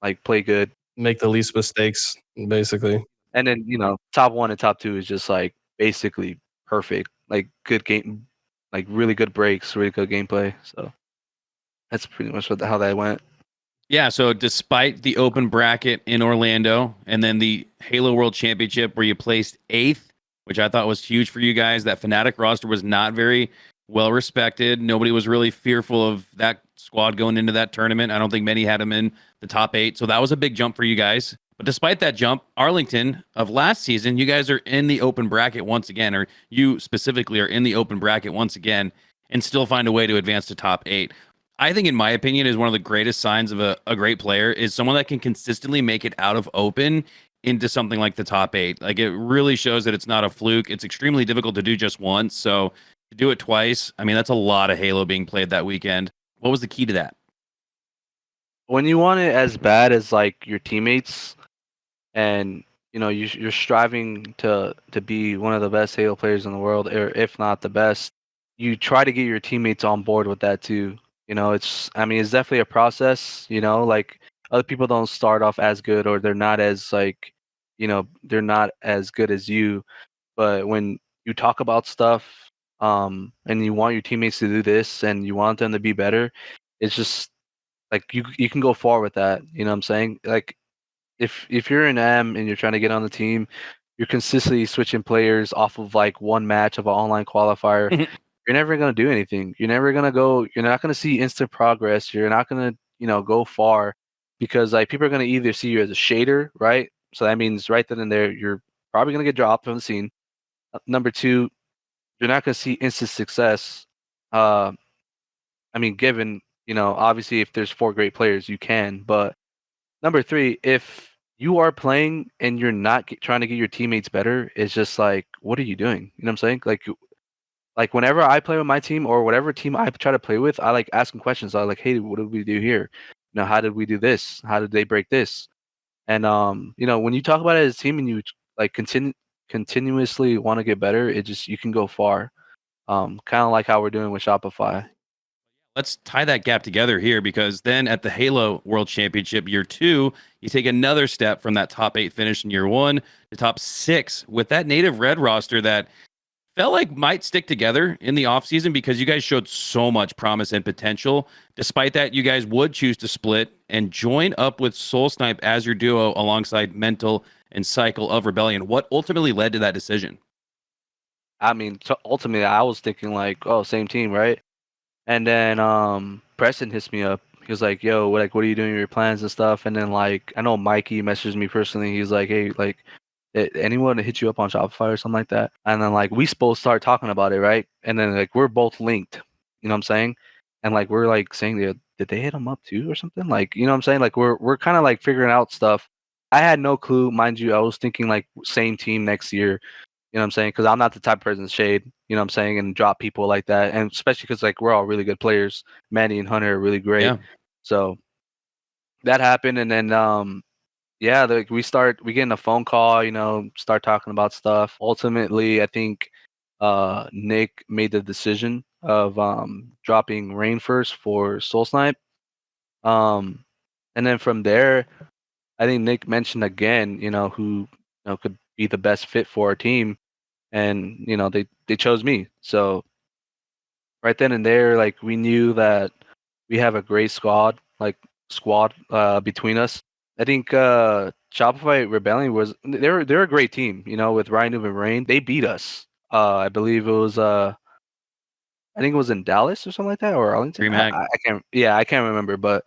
like play good, make the least mistakes, basically. And then top 1 and top 2 is just like basically perfect, like good game, like really good breaks, really good gameplay. So that's pretty much how that went. Yeah, so despite the open bracket in Orlando and then the Halo World Championship where you placed 8th, which I thought was huge for you guys, that Fnatic roster was not very well respected. Nobody was really fearful of that squad going into that tournament. I don't think many had them in the top 8, so that was a big jump for you guys. But despite that jump, Arlington of last season, you guys are in the open bracket once again, or you specifically are in the open bracket once again, and still find a way to advance to top 8. I think, in my opinion, is one of the greatest signs of a great player is someone that can consistently make it out of open into something like the top 8. Like, it really shows that it's not a fluke. It's extremely difficult to do just once. So to do it twice, I mean, that's a lot of Halo being played that weekend. What was the key to that? When you want it as bad as like your teammates, and you're striving to be one of the best Halo players in the world, or if not the best, you try to get your teammates on board with that too. It's definitely a process. Like, other people don't start off as good, or they're not as like, they're not as good as you. But when you talk about stuff, and you want your teammates to do this, and you want them to be better, it's just like you can go far with that. You know what I'm saying? Like, if you're an M and you're trying to get on the team, you're consistently switching players off of like one match of an online qualifier. You're never gonna do anything. You're never gonna go. You're not gonna see instant progress. You're not gonna go far, because like people are gonna either see you as a shader, right? So that means right then and there you're probably gonna get dropped from the scene. Number two, you're not gonna see instant success. Uh, given obviously if there's 4 great players, you can, but number three, if you are playing and you're not trying to get your teammates better, it's just like, what are you doing? You know what I'm saying? Like whenever I play with my team, or whatever team I try to play with, I like asking questions. I like, hey, what did we do here? How did we do this? How did they break this? And when you talk about it as a team and you like continuously want to get better, you can go far. Kind of like how we're doing with Shopify. Let's tie that gap together here, because then at the Halo World Championship year 2, you take another step from that top 8 finish in year 1 to top 6 with that native red roster that felt like might stick together in the offseason, because you guys showed so much promise and potential. Despite that, you guys would choose to split and join up with Soul Snipe as your duo alongside Mental and Cycle of Rebellion. What ultimately led to that decision? Ultimately, I was thinking like, oh, same team, right? And then Preston hits me up. He was like, "Yo, what are you doing with your plans and stuff?" And then like, I know Mikey messaged me personally. He's like, "Hey, like, anyone to hit you up on Shopify or something like that?" And then like we both start talking about it, right? And then like we're both linked. You know what I'm saying? And like we're like saying, did they hit him up too or something? Like, you know what I'm saying? Like we're kind of like figuring out stuff. I had no clue, mind you. I was thinking like same team next year. You know what I'm saying? Because I'm not the type of person to shade, you know what I'm saying, and drop people like that. And especially because like we're all really good players. Manny and Hunter are really great. Yeah. So that happened, and then yeah, like we get in a phone call, start talking about stuff. Ultimately, I think Nick made the decision of dropping Rain first for Soul Snipe. And then from there, I think Nick mentioned again, who could be the best fit for our team, and they chose me. So right then and there, like we knew that we have a great squad between us. I think Shopify Rebellion they're a great team, with Ryan Noob and Rain. They beat us. I believe it was I think it was in Dallas or something like that, or Arlington. I can't remember, but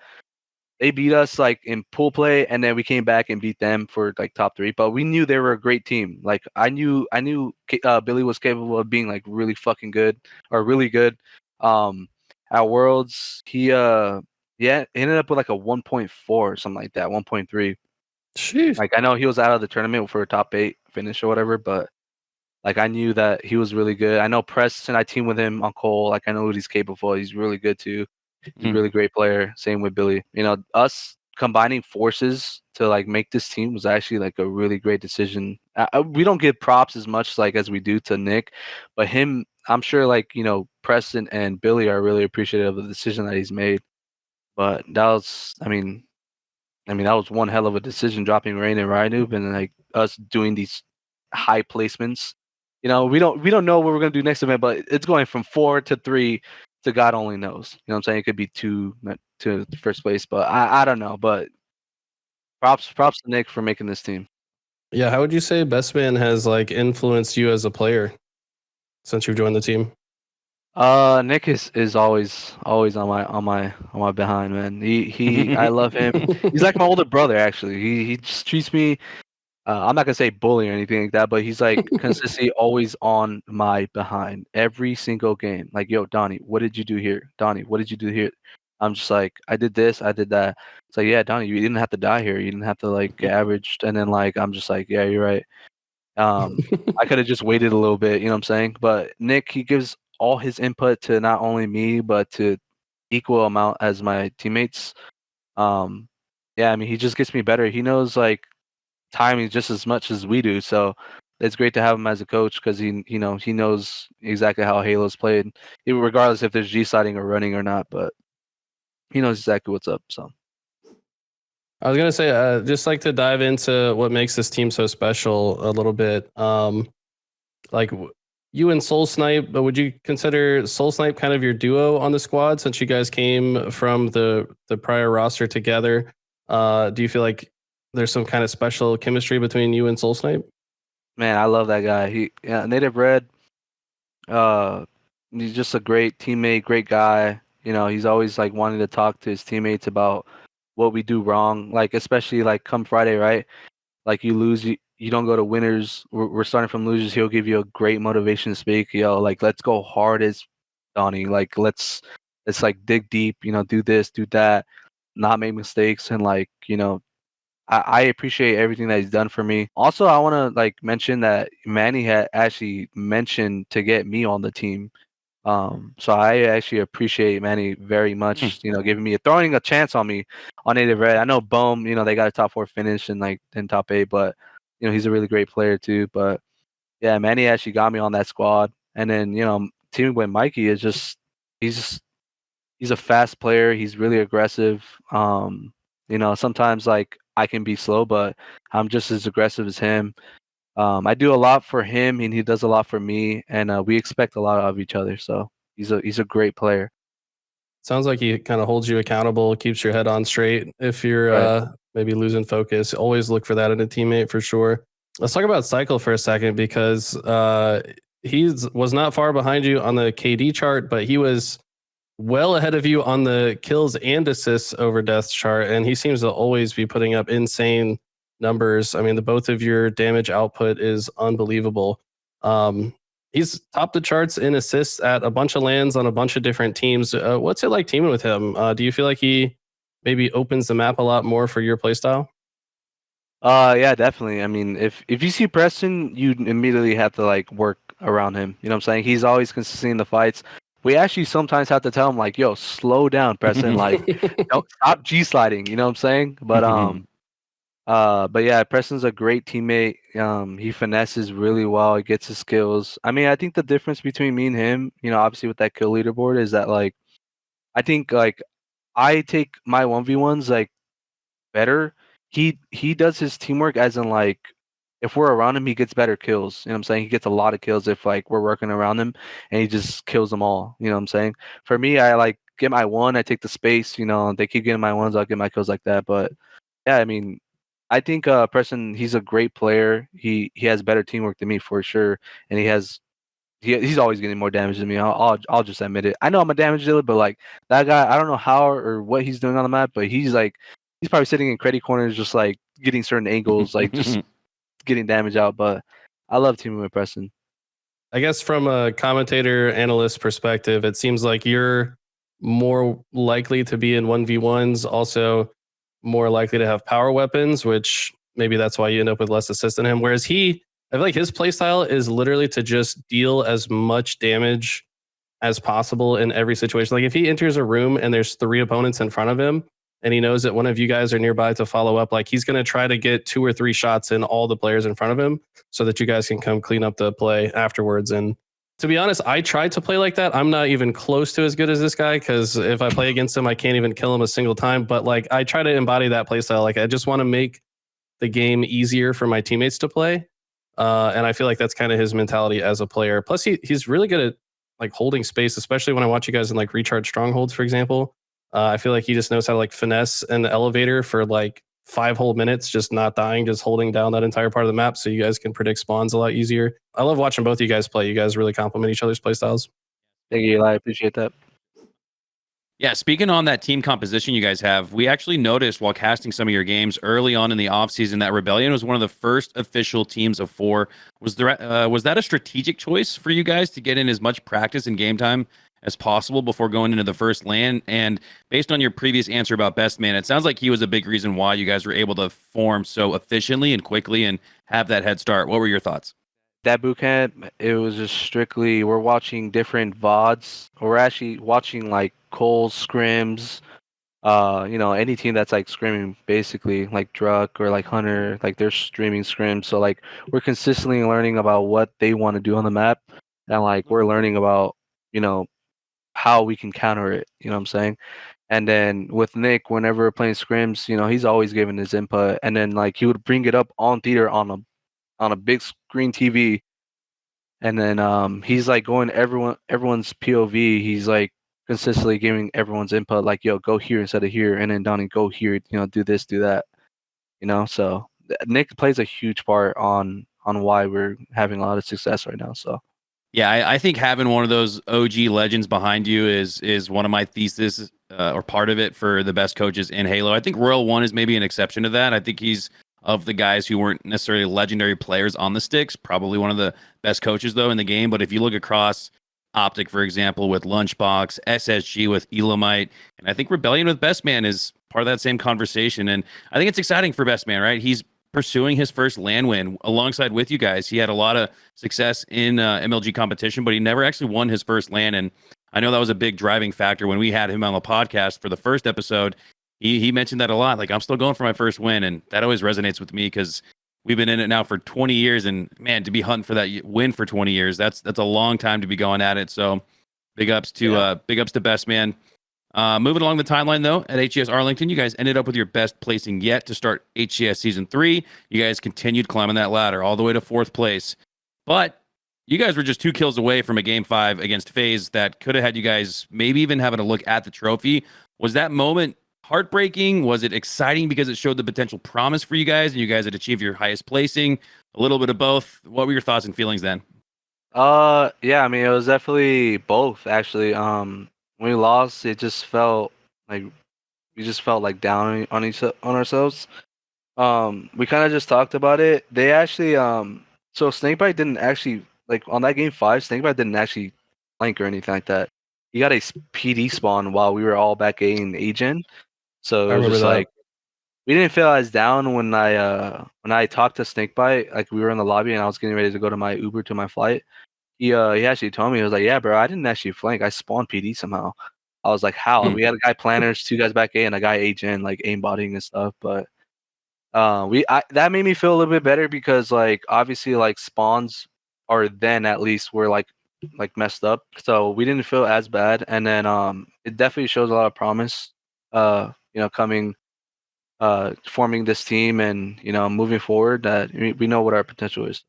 they beat us like in pool play, and then we came back and beat them for like top 3. But we knew they were a great team. Like I knew Billy was capable of being like really fucking good, or really good. At Worlds, he ended up with like a 1.4 or something like that, 1.3. Jeez. Like I know he was out of the tournament for a top 8 finish or whatever, but like I knew that he was really good. I know Preston, I teamed with him on Cole. Like I know what he's capable of. He's really good too. He's a really great player. Same with Billy. Us combining forces to like make this team was actually like a really great decision. We don't give props as much like as we do to Nick, but him, I'm sure like Preston and Billy are really appreciative of the decision that he's made. But that was, that was one hell of a decision, dropping Rain and Rhinoob, and like us doing these high placements. We don't know what we're gonna do next event, but it's going from 4 to 3 to God only knows. You know what I'm saying? It could be 2 to first place, but I don't know. But props to Nick for making this team. Yeah, how would you say Best Man has like influenced you as a player since you've joined the team? Nick is always on my behind, man. He I love him. He's like my older brother actually. He just treats me. I'm not gonna say bully or anything like that, but he's like consistently always on my behind every single game. Like, yo, Donnie, what did you do here? Donnie, what did you do here? I'm just like, I did this, I did that. It's like, yeah, Donnie, you didn't have to die here. You didn't have to like get averaged. And then like, I'm just like, yeah, you're right. I could have just waited a little bit, you know what I'm saying? But Nick, he gives all his input to not only me, but to equal amount as my teammates. Yeah, I mean, he just gets me better. He knows like timing just as much as we do. So it's great to have him as a coach because he knows exactly how Halo's played, even regardless if there's G siding or running or not. But he knows exactly what's up. So I was gonna say, just like to dive into what makes this team so special a little bit. Like you and Soul Snipe, but would you consider Soul Snipe kind of your duo on the squad since you guys came from the prior roster together? Do you feel like there's some kind of special chemistry between you and Soul Snipe? man, I love that guy. Native Red. He's just a great teammate, great guy. You know, he's always like wanting to talk to his teammates about what we do wrong. Like especially like come Friday, right? Like you lose, you don't go to winners. We're starting from losers. He'll give you a great motivation to speak. Yo, like let's go hard as Donnie. Like let's like dig deep. You know, do this, do that, not make mistakes, and like I appreciate everything that he's done for me. Also, I want to like mention that Manny had actually mentioned to get me on the team. So I actually appreciate Manny very much. You know, giving me throwing a chance on me on Native Red. I know Bohm, they got a top 4 finish and like in top 8, but he's a really great player too. But yeah, Manny actually got me on that squad, and then teaming with Mikey is he's a fast player. He's really aggressive. Sometimes like I can be slow, but I'm just as aggressive as him. I do a lot for him, and he does a lot for me, and we expect a lot of each other. So he's a great player. Sounds like he kind of holds you accountable, keeps your head on straight. If you're Right. maybe losing focus, always look for that in a teammate for sure. Let's talk about Cycle for a second because he was not far behind you on the KD chart, but he was well ahead of you on the kills and assists over deaths chart, and he seems to always be putting up insane numbers. I mean, the both of your damage output is unbelievable. He's topped the charts in assists at a bunch of lands on a bunch of different teams. What's it like teaming with him? Do you feel like he maybe opens the map a lot more for your playstyle? Yeah, definitely. I mean, if you see Preston, you immediately have to like work around him. You know what I'm saying? He's always consistent in the fights. We actually sometimes have to tell him like, "Yo, slow down, Preston. Like, don't stop G sliding." You know what I'm saying? But yeah, Preston's a great teammate. He finesses really well. He gets his skills. I mean, I think the difference between me and him, obviously with that kill leaderboard, is that like, I think like I take my 1v1s like better. He does his teamwork as in like, if we're around him, he gets better kills. You know what I'm saying? He gets a lot of kills if like we're working around him, and he just kills them all. You know what I'm saying? For me, I like get my one. I take the space. They keep getting my ones. I'll get my kills like that. But yeah, I mean, I think Preston, he's a great player. He has better teamwork than me for sure, and he's always getting more damage than me. I'll just admit it. I know I'm a damage dealer, but like that guy, I don't know how or what he's doing on the map, but he's probably sitting in credit corners, just like getting certain angles, like just getting damage out. But I love teaming with Preston. I guess from a commentator analyst perspective, it seems like you're more likely to be in 1v1s, also more likely to have power weapons, which maybe that's why you end up with less assist than him. Whereas I feel like his playstyle is literally to just deal as much damage as possible in every situation. Like if he enters a room and there's 3 opponents in front of him, and he knows that one of you guys are nearby to follow up, like he's going to try to get 2 or 3 shots in all the players in front of him so that you guys can come clean up the play afterwards. And to be honest, I tried to play like that. I'm not even close to as good as this guy because if I play against him, I can't even kill him a single time. But like I try to embody that play style. Like I just want to make the game easier for my teammates to play. And I feel like that's kind of his mentality as a player. Plus he's really good at like holding space, especially when I watch you guys in like recharge strongholds, for example. I feel like he just knows how to like finesse an elevator for like 5 whole minutes, just not dying, just holding down that entire part of the map so you guys can predict spawns a lot easier. I love watching both of you guys play. You guys really complement each other's play styles. Thank you, Eli. I appreciate that. Yeah, speaking on that team composition you guys have, we actually noticed while casting some of your games early on in the offseason that Rebellion was one of the first official teams of 4. Was that a strategic choice for you guys to get in as much practice and game time as possible before going into the first LAN? And based on your previous answer about Best Man, it sounds like he was a big reason why you guys were able to form so efficiently and quickly and have that head start. What were your thoughts? That boot camp, it was just strictly we're watching different VODs. Or we're actually watching like Cole's scrims. Any team that's like scrimming basically, like Druck or like Hunter, like they're streaming scrims. So like we're consistently learning about what they want to do on the map, and like we're learning about how we can counter it. You know what I'm saying? And then with Nick, whenever we're playing scrims, he's always giving his input, and then like he would bring it up on theater on a big screen TV, and then he's like going everyone's POV. He's like consistently giving everyone's input, like, yo, go here instead of here, and then Donnie, go here, do this, do that. So Nick plays a huge part on why we're having a lot of success right now. So Yeah, I think having one of those OG legends behind you is one of my thesis or part of it for the best coaches in Halo. I think Royal One is maybe an exception to that. I think he's of the guys who weren't necessarily legendary players on the sticks, probably one of the best coaches though in the game. But if you look across Optic, for example, with Lunchbox, SSG with Elamite, and I think Rebellion with Best Man is part of that same conversation. And I think it's exciting for Best Man, right? He's pursuing his first LAN win alongside with you guys. He had a lot of success in MLG competition, but he never actually won his first LAN. And I know that was a big driving factor when we had him on the podcast for the first episode. He mentioned that a lot. Like, I'm still going for my first win. And that always resonates with me because we've been in it now for 20 years. And man, to be hunting for that win for 20 years, that's a long time to be going at it. So big ups to Best Man. Moving along the timeline, though, at HCS Arlington, you guys ended up with your best placing yet to start HCS Season 3. You guys continued climbing that ladder all the way to 4th place. But you guys were just 2 kills away from a Game 5 against FaZe that could have had you guys maybe even having a look at the trophy. Was that moment heartbreaking? Was it exciting because it showed the potential promise for you guys and you guys had achieved your highest placing? A little bit of both. What were your thoughts and feelings then? Yeah, I mean, it was definitely both, actually. When we lost, it just felt like we just felt like down on ourselves. We kind of just talked about it. They actually so Snakebite didn't actually, like, on that Game 5, Snakebite didn't actually flank or anything like that. He got a PD spawn while we were all back A in A-Gen. So it was just like we didn't feel as down when I talked to Snakebite. Like, we were in the lobby and I was getting ready to go to my Uber to my flight. He actually told me, he was like, yeah, bro, I didn't actually flank. I spawned PD somehow. I was like, how? And we had a guy planners, 2 guys back A, and a guy A-Gen, like aimbotting and stuff. But that made me feel a little bit better because, like, obviously, like, spawns are then at least were like messed up. So we didn't feel as bad. And then it definitely shows a lot of promise, coming forming this team and moving forward, that we know what our potential is.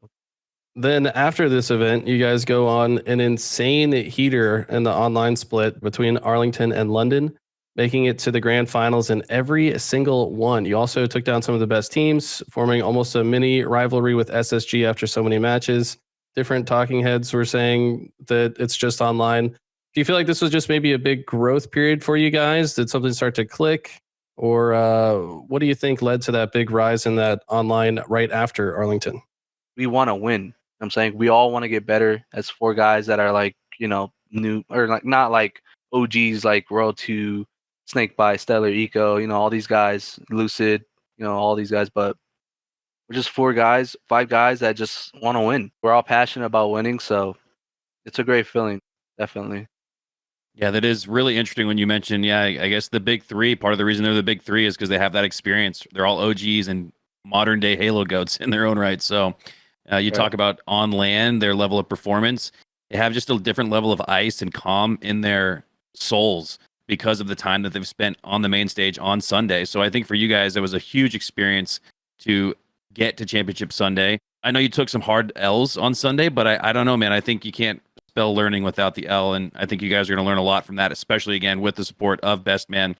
Then after this event, you guys go on an insane heater in the online split between Arlington and London, making it to the grand finals in every single one. You also took down some of the best teams, forming almost a mini rivalry with SSG after so many matches. Different talking heads were saying that it's just online. Do you feel like this was just maybe a big growth period for you guys? Did something start to click? Or what do you think led to that big rise in that online right after Arlington? We want to win. I'm saying we all want to get better as 4 guys that are like, new, or like not like OGs like Royal 2, Snakebite, Stellar, Eco, all these guys, Lucid, all these guys, but we're just 5 guys that just want to win. We're all passionate about winning, so it's a great feeling, definitely. Yeah, that is really interesting when you mention, I guess the big 3, part of the reason they're the big 3 is because they have that experience. They're all OGs and modern day Halo goats in their own right. So you talk about on LAN, their level of performance. They have just a different level of ice and calm in their souls because of the time that they've spent on the main stage on Sunday. So I think for you guys, it was a huge experience to get to Championship Sunday. I know you took some hard L's on Sunday, but I don't know, man. I think you can't spell learning without the L, and I think you guys are going to learn a lot from that, especially, again, with the support of Best Man.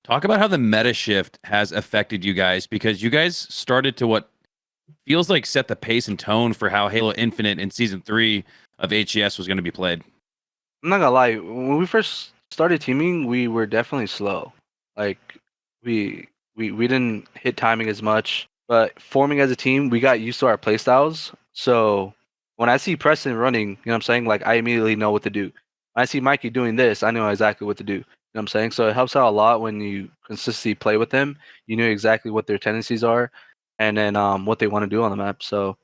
Talk about how the meta shift has affected you guys, because you guys started to what feels like set the pace and tone for how Halo Infinite in Season 3 of HCS was going to be played. I'm not gonna lie, when we first started teaming, we were definitely slow. Like we didn't hit timing as much, but forming as a team, we got used to our playstyles. So when I see Preston running, you know what I'm saying? Like I immediately know what to do. When I see Mikey doing this, I know exactly what to do. You know what I'm saying? So it helps out a lot when you consistently play with them. You know exactly what their tendencies are and then what they want to do on the map. So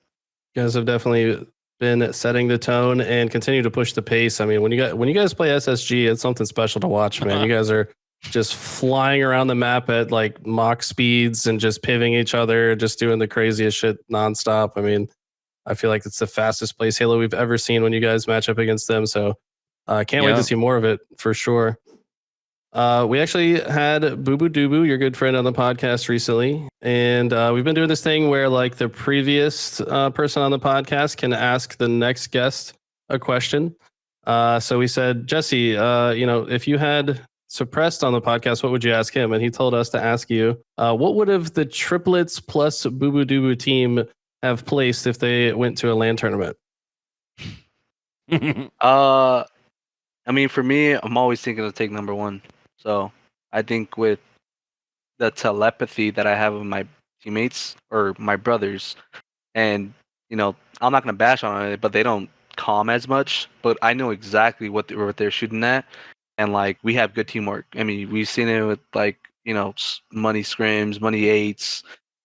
You guys have definitely been setting the tone and continue to push the pace. I mean, when you guys play SSG, it's something special to watch, man. You guys are just flying around the map at like Mach speeds and just pivoting each other, just doing the craziest shit nonstop. I mean, I feel like it's the fastest place Halo we've ever seen when you guys match up against them. So I can't wait Yeah. to see more of it for sure. We actually had Bubu Dubu, your good friend, on the podcast recently, and we've been doing this thing where like the previous person on the podcast can ask the next guest a question. So we said, Jesse, if you had Suppressed on the podcast, what would you ask him? And he told us to ask you, what would have the Triplets plus Bubu Dubu team have placed if they went to a LAN tournament? I mean, for me, I'm always thinking to take number one. So I think with the telepathy that I have with my teammates or my brothers, and I'm not gonna bash on it, but they don't calm as much. But I know exactly what they're shooting at, and like we have good teamwork. I mean, we've seen it with like money scrims, money eights.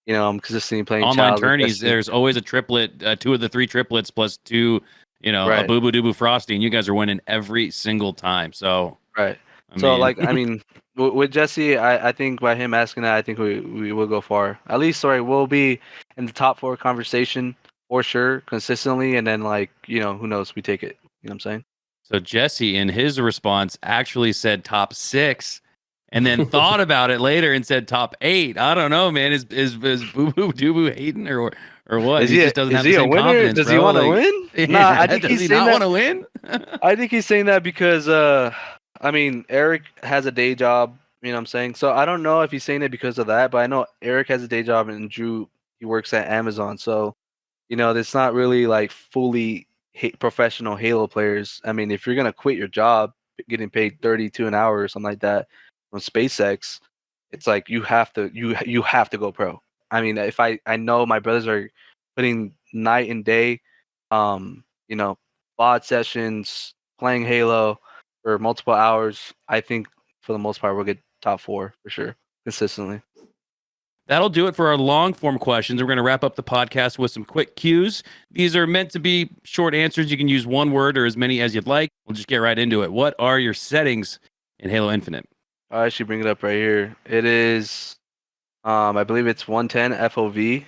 I'm consistently playing Online Childs with tourneys, Destiny. there's always a triplet, 2 of the 3 triplets plus 2, a Right. Bubu Dubu Frosty, and you guys are winning every single time. So Right. I So mean, like I mean with Jesse, I think by him asking that, I think we will go far. At least we'll be in the top 4 conversation for sure consistently, and then like who knows, we take it. You know what I'm saying? so Jesse in his response actually said top 6, and then thought about it later and said top 8. I don't know, man. Is Bubu Dubu hating or what? He just doesn't have the he a same winner? confidence. Does bro. he want to Like, win? Nah, I think does he's he saying not want that. to win? I think he's saying that because I mean Eric has a day job. You know what I'm saying? So I don't know if he's saying it because of that, but I know Eric has a day job and Drew he works at Amazon. So it's not really like fully professional Halo players. I mean, if you're gonna quit your job, getting paid 32 an hour or something like that from SpaceX, it's like you have to go pro. I mean, if I know my brothers are putting night and day, VOD sessions, playing Halo for multiple hours, I think for the most part we'll get top 4 for sure consistently. That'll do it for our long form questions. We're going to wrap up the podcast with some quick cues. These are meant to be short answers. You can use one word or as many as you'd like. We'll just get right into it. What are your settings in Halo Infinite? I actually bring it up right here. It is, I believe it's 110 FOV.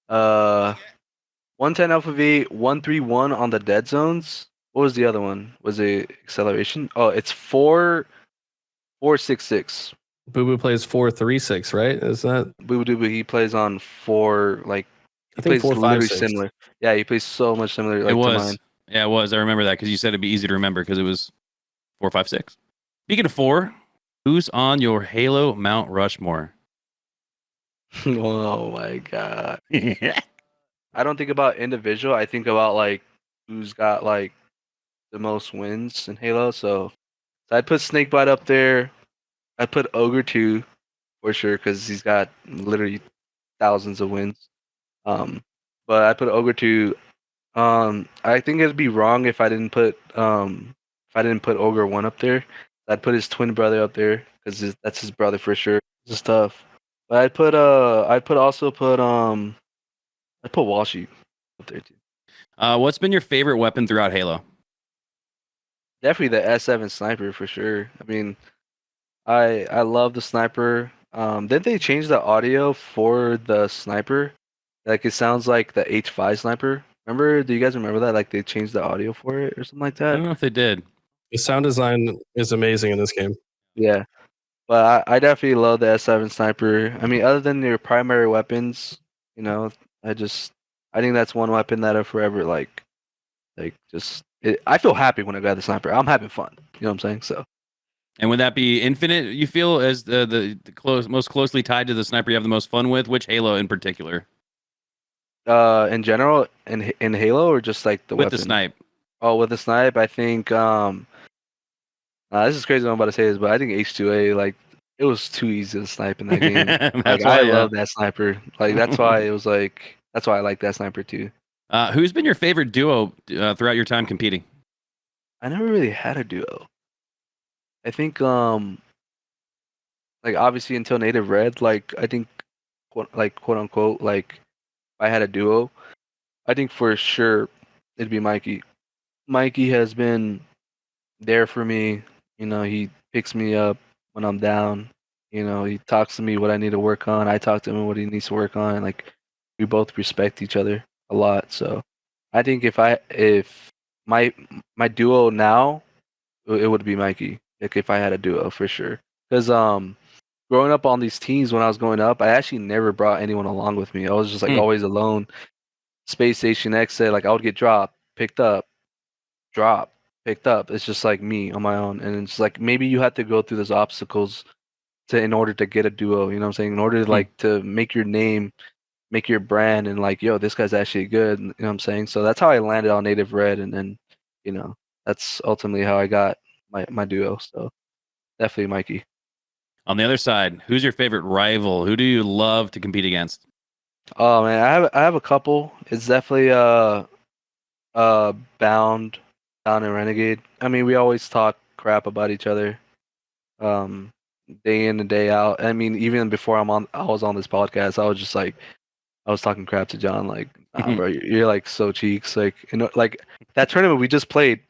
110 FOV, 131 on the dead zones. What was the other one? Was it acceleration? Oh, it's 466. Bubu plays 4-3-6, right? Is that? Bubu, he plays on 4, like, he I think plays 4-5-6. literally similar. Yeah, he plays so much similar like it was. to mine. Yeah, it was. I remember that because you said it'd be easy to remember because it was 4, 5, 6. Speaking of 4, who's on your Halo Mount Rushmore? Oh my god. I don't think about individual. I think about like who's got like the most wins in Halo. So I'd put Snakebite up there. I'd put Ogre 2 for sure because he's got literally thousands of wins. But I put Ogre 2. I think it'd be wrong if I didn't put Ogre 1 up there. I'd put his twin brother up there because that's his brother for sure. This is tough. But I'd put Walshy up there too. What's been your favorite weapon throughout Halo? Definitely the S7 sniper for sure. I mean, I love the sniper. Didn't they change the audio for the sniper? Like it sounds like the H5 sniper. Remember? Do you guys remember that? Like they changed the audio for it or something like I that. don't know if they did. The sound design is amazing in this game. Yeah, but I definitely love the S7 sniper. I mean, other than your primary weapons, I think that's one weapon that I forever like just. I feel happy when I grab the sniper. I'm having fun. You know what I'm saying? So. And would that be Infinite? You feel as the most closely tied to the sniper you have the most fun with? Which Halo in particular? In general, in Halo or just like the with weapon? the snipe. Oh, with the snipe, I think This is crazy what I'm about to say this, but I think H2A, like, it was too easy to snipe in that game. That's Like, why, I yeah. love that sniper. Like, that's why it was like, that's why I like that sniper too. Who's been your favorite duo throughout your time competing? I never really had a duo. I think, like, obviously until Native Red, like, I think, quote unquote, like, if I had a duo, I think for sure it'd be Mikey. Mikey has been there for me. You know, he picks me up when I'm down. You know, he talks to me what I need to work on. I talk to him what he needs to work on. Like, we both respect each other a lot. So I think if my duo now, it would be Mikey. Like, if I had a duo for sure. Because growing up on these teams when I was growing up, I actually never brought anyone along with me. I was just like always alone. Space Station exit, like I would get dropped, picked up, dropped, picked up. It's just like me on my own. And it's like maybe you have to go through those obstacles in order to get a duo, you know what I'm saying? In order to like to make your name, make your brand and like, yo, this guy's actually good, you know what I'm saying? So that's how I landed on Native Red, and then, you know, that's ultimately how I got my duo. So definitely Mikey. On the other side, who's your favorite rival? Who do you love to compete against? Oh man, I have a couple. It's definitely Bound and Renegade. I mean, we always talk crap about each other. Um Day in and day out. I mean, even before I was on this podcast, I was just like I was talking crap to John, like, nah, bro, you're like so cheeks. Like, you know, like that tournament we just played,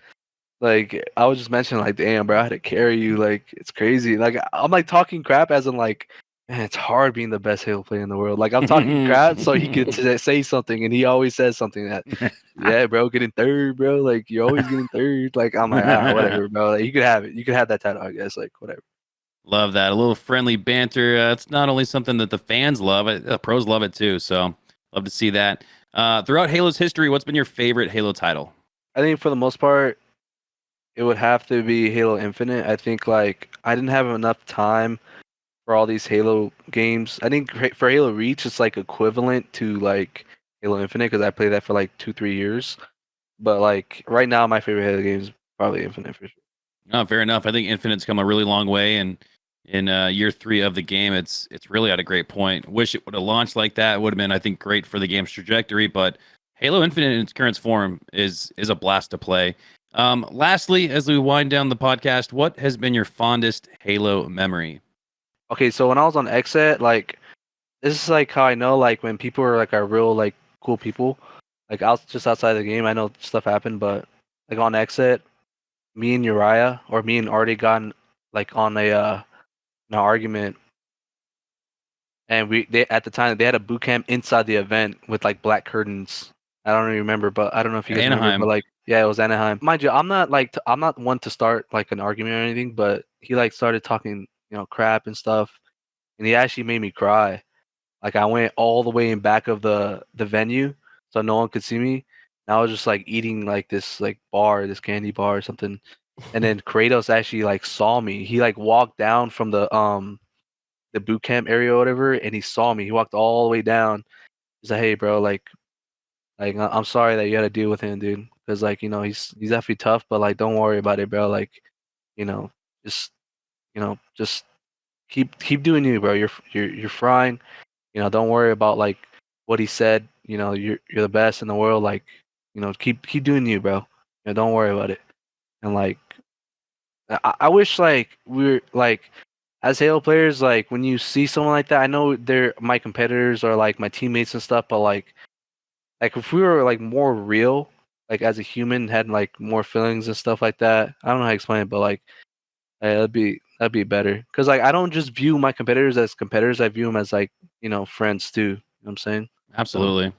like I was just mentioning like, damn, bro, I had to carry you, like it's crazy. Like I'm like talking crap as in like, man, it's hard being the best Halo player in the world. Like I'm talking crap so he could say something, and he always says something that, yeah, bro, getting third, bro. Like you're always getting third. Like I'm like, whatever, bro. Like, you could have it. You could have that title, I guess. Like whatever. Love that. A little friendly banter. It's not only something that the fans love, pros love it too. So love to see that. Throughout Halo's history, what's been your favorite Halo title? I think for the most part, it would have to be Halo Infinite. I think like I didn't have enough time for all these Halo games. I think for Halo Reach, it's like equivalent to like Halo Infinite because I played that for like 2-3 years. But like right now, my favorite Halo game is probably Infinite for sure. Oh, fair enough. I think Infinite's come a really long way, and in year 3 of the game, it's really at a great point. Wish it would have launched like that. It would have been, I think, great for the game's trajectory. But Halo Infinite in its current form is a blast to play. Lastly, as we wind down the podcast, what has been your fondest Halo memory? Okay, so when I was on Exit, like this is like how I know like when people are real like cool people. Like just outside the game, I know stuff happened, but like on Exit, me and Uriah or me and Artie got like on an argument, and they at the time they had a boot camp inside the event with like black curtains. I don't really remember, but I don't know if you guys remember. Anaheim. But like, yeah, it was Anaheim. Mind you, I'm not one to start like an argument or anything, but he like started talking, you know, crap and stuff, and he actually made me cry. Like I went all the way in back of the venue so no one could see me. And I was just like eating like this like this candy bar or something. And then Kratos actually like saw me. He like walked down from the boot camp area or whatever, and he saw me. He walked all the way down. He's like, "Hey, bro, like I'm sorry that you had to deal with him, dude. Because like you know he's definitely tough, but like don't worry about it, bro. Like you know just just keep doing you, bro. You're fine. You know, don't worry about like what he said. You know, you're the best in the world. Like you know, keep doing you, bro. You know, don't worry about it. And like I wish like we're like as Halo players, like when you see someone like that, I know they're my competitors or like my teammates and stuff, but like if we were like more real, like as a human, had like more feelings and stuff like that. I don't know how to explain it, but like that'd be better. Cause like I don't just view my competitors as competitors. I view them as like you know friends too. You know what I'm saying? Absolutely.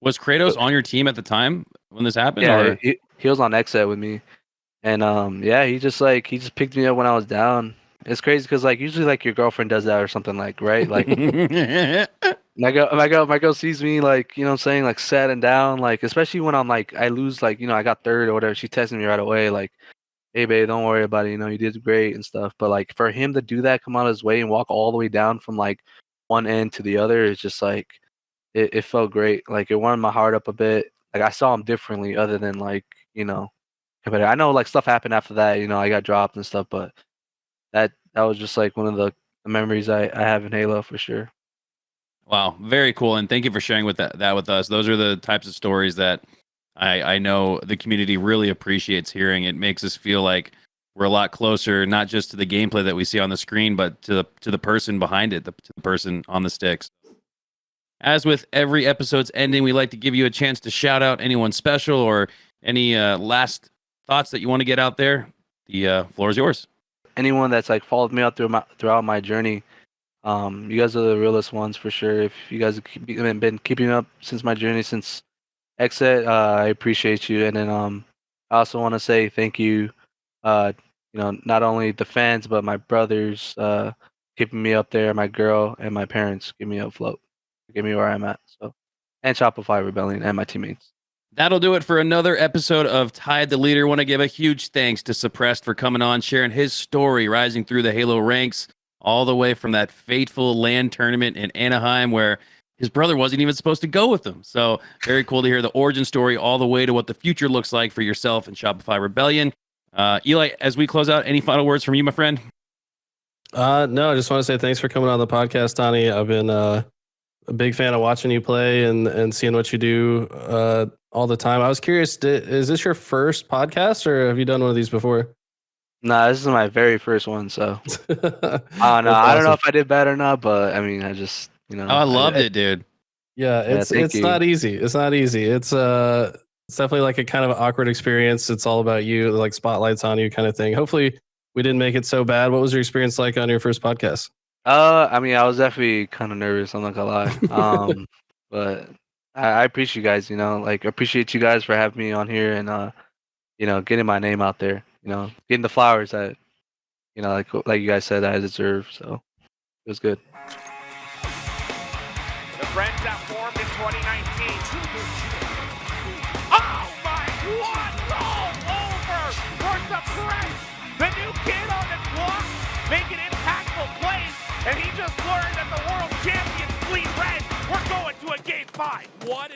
Was Kratos on your team at the time when this happened? Yeah, Or he was on Xset with me, and yeah, he just picked me up when I was down. It's crazy because like usually like your girlfriend does that or something like right like my girl sees me like you know what I'm saying like sad and down like especially when I'm like I lose like you know I got third or whatever, she texted me right away like, hey babe, don't worry about it, you know you did great and stuff. But like for him to do that, come out of his way and walk all the way down from like one end to the other, it's just like it felt great. Like it warmed my heart up a bit. Like I saw him differently other than like you know competitor. I know like stuff happened after that. You know, I got dropped and stuff, but that was just like one of the memories I have in Halo for sure. Wow, very cool, and thank you for sharing with that with us. Those are the types of stories that I know the community really appreciates hearing. It makes us feel like we're a lot closer, not just to the gameplay that we see on the screen, but to the person behind it, to the person on the sticks. As with every episode's ending, we like to give you a chance to shout out anyone special or any last thoughts that you want to get out there. The floor is yours. Anyone that's like followed me out throughout my journey, you guys are the realest ones for sure. If you guys have been keeping up since my journey, since exit, I appreciate you. And then I also want to say thank you, you know, not only the fans but my brothers keeping me up there, my girl and my parents keeping me afloat, get me where I'm at. So, and Shopify Rebellion and my teammates. That'll do it for another episode of Tied the Leader. Want to give a huge thanks to Suppressed for coming on, sharing his story, rising through the Halo ranks, all the way from that fateful LAN tournament in Anaheim where his brother wasn't even supposed to go with him. So very cool to hear the origin story all the way to what the future looks like for yourself and Shopify Rebellion. Eli, as we close out, any final words from you, my friend? No, I just want to say thanks for coming on the podcast, Donnie. I've been a big fan of watching you play and seeing what you do all the time. I was curious, is this your first podcast or have you done one of these before? Nah, this is my very first one, so I don't know. Awesome. I don't know if I did bad or not, but I mean, I just, you know. Oh, I loved it, dude. Yeah, it's not easy. It's not easy. It's definitely like a kind of awkward experience. It's all about you, like spotlights on you kind of thing. Hopefully we didn't make it so bad. What was your experience like on your first podcast? I mean, I was definitely kind of nervous. I'm not gonna lie. But I appreciate you guys. You know, like appreciate you guys for having me on here and you know, getting my name out there. You know, getting the flowers that, you know, like you guys said, that I deserve. So it was good. The friends that formed in 2019. Oh my, what? All over for Suppressed. The new kid on the block making impactful plays, and he just learned that the world champions bleed red. We're going to a game 5. What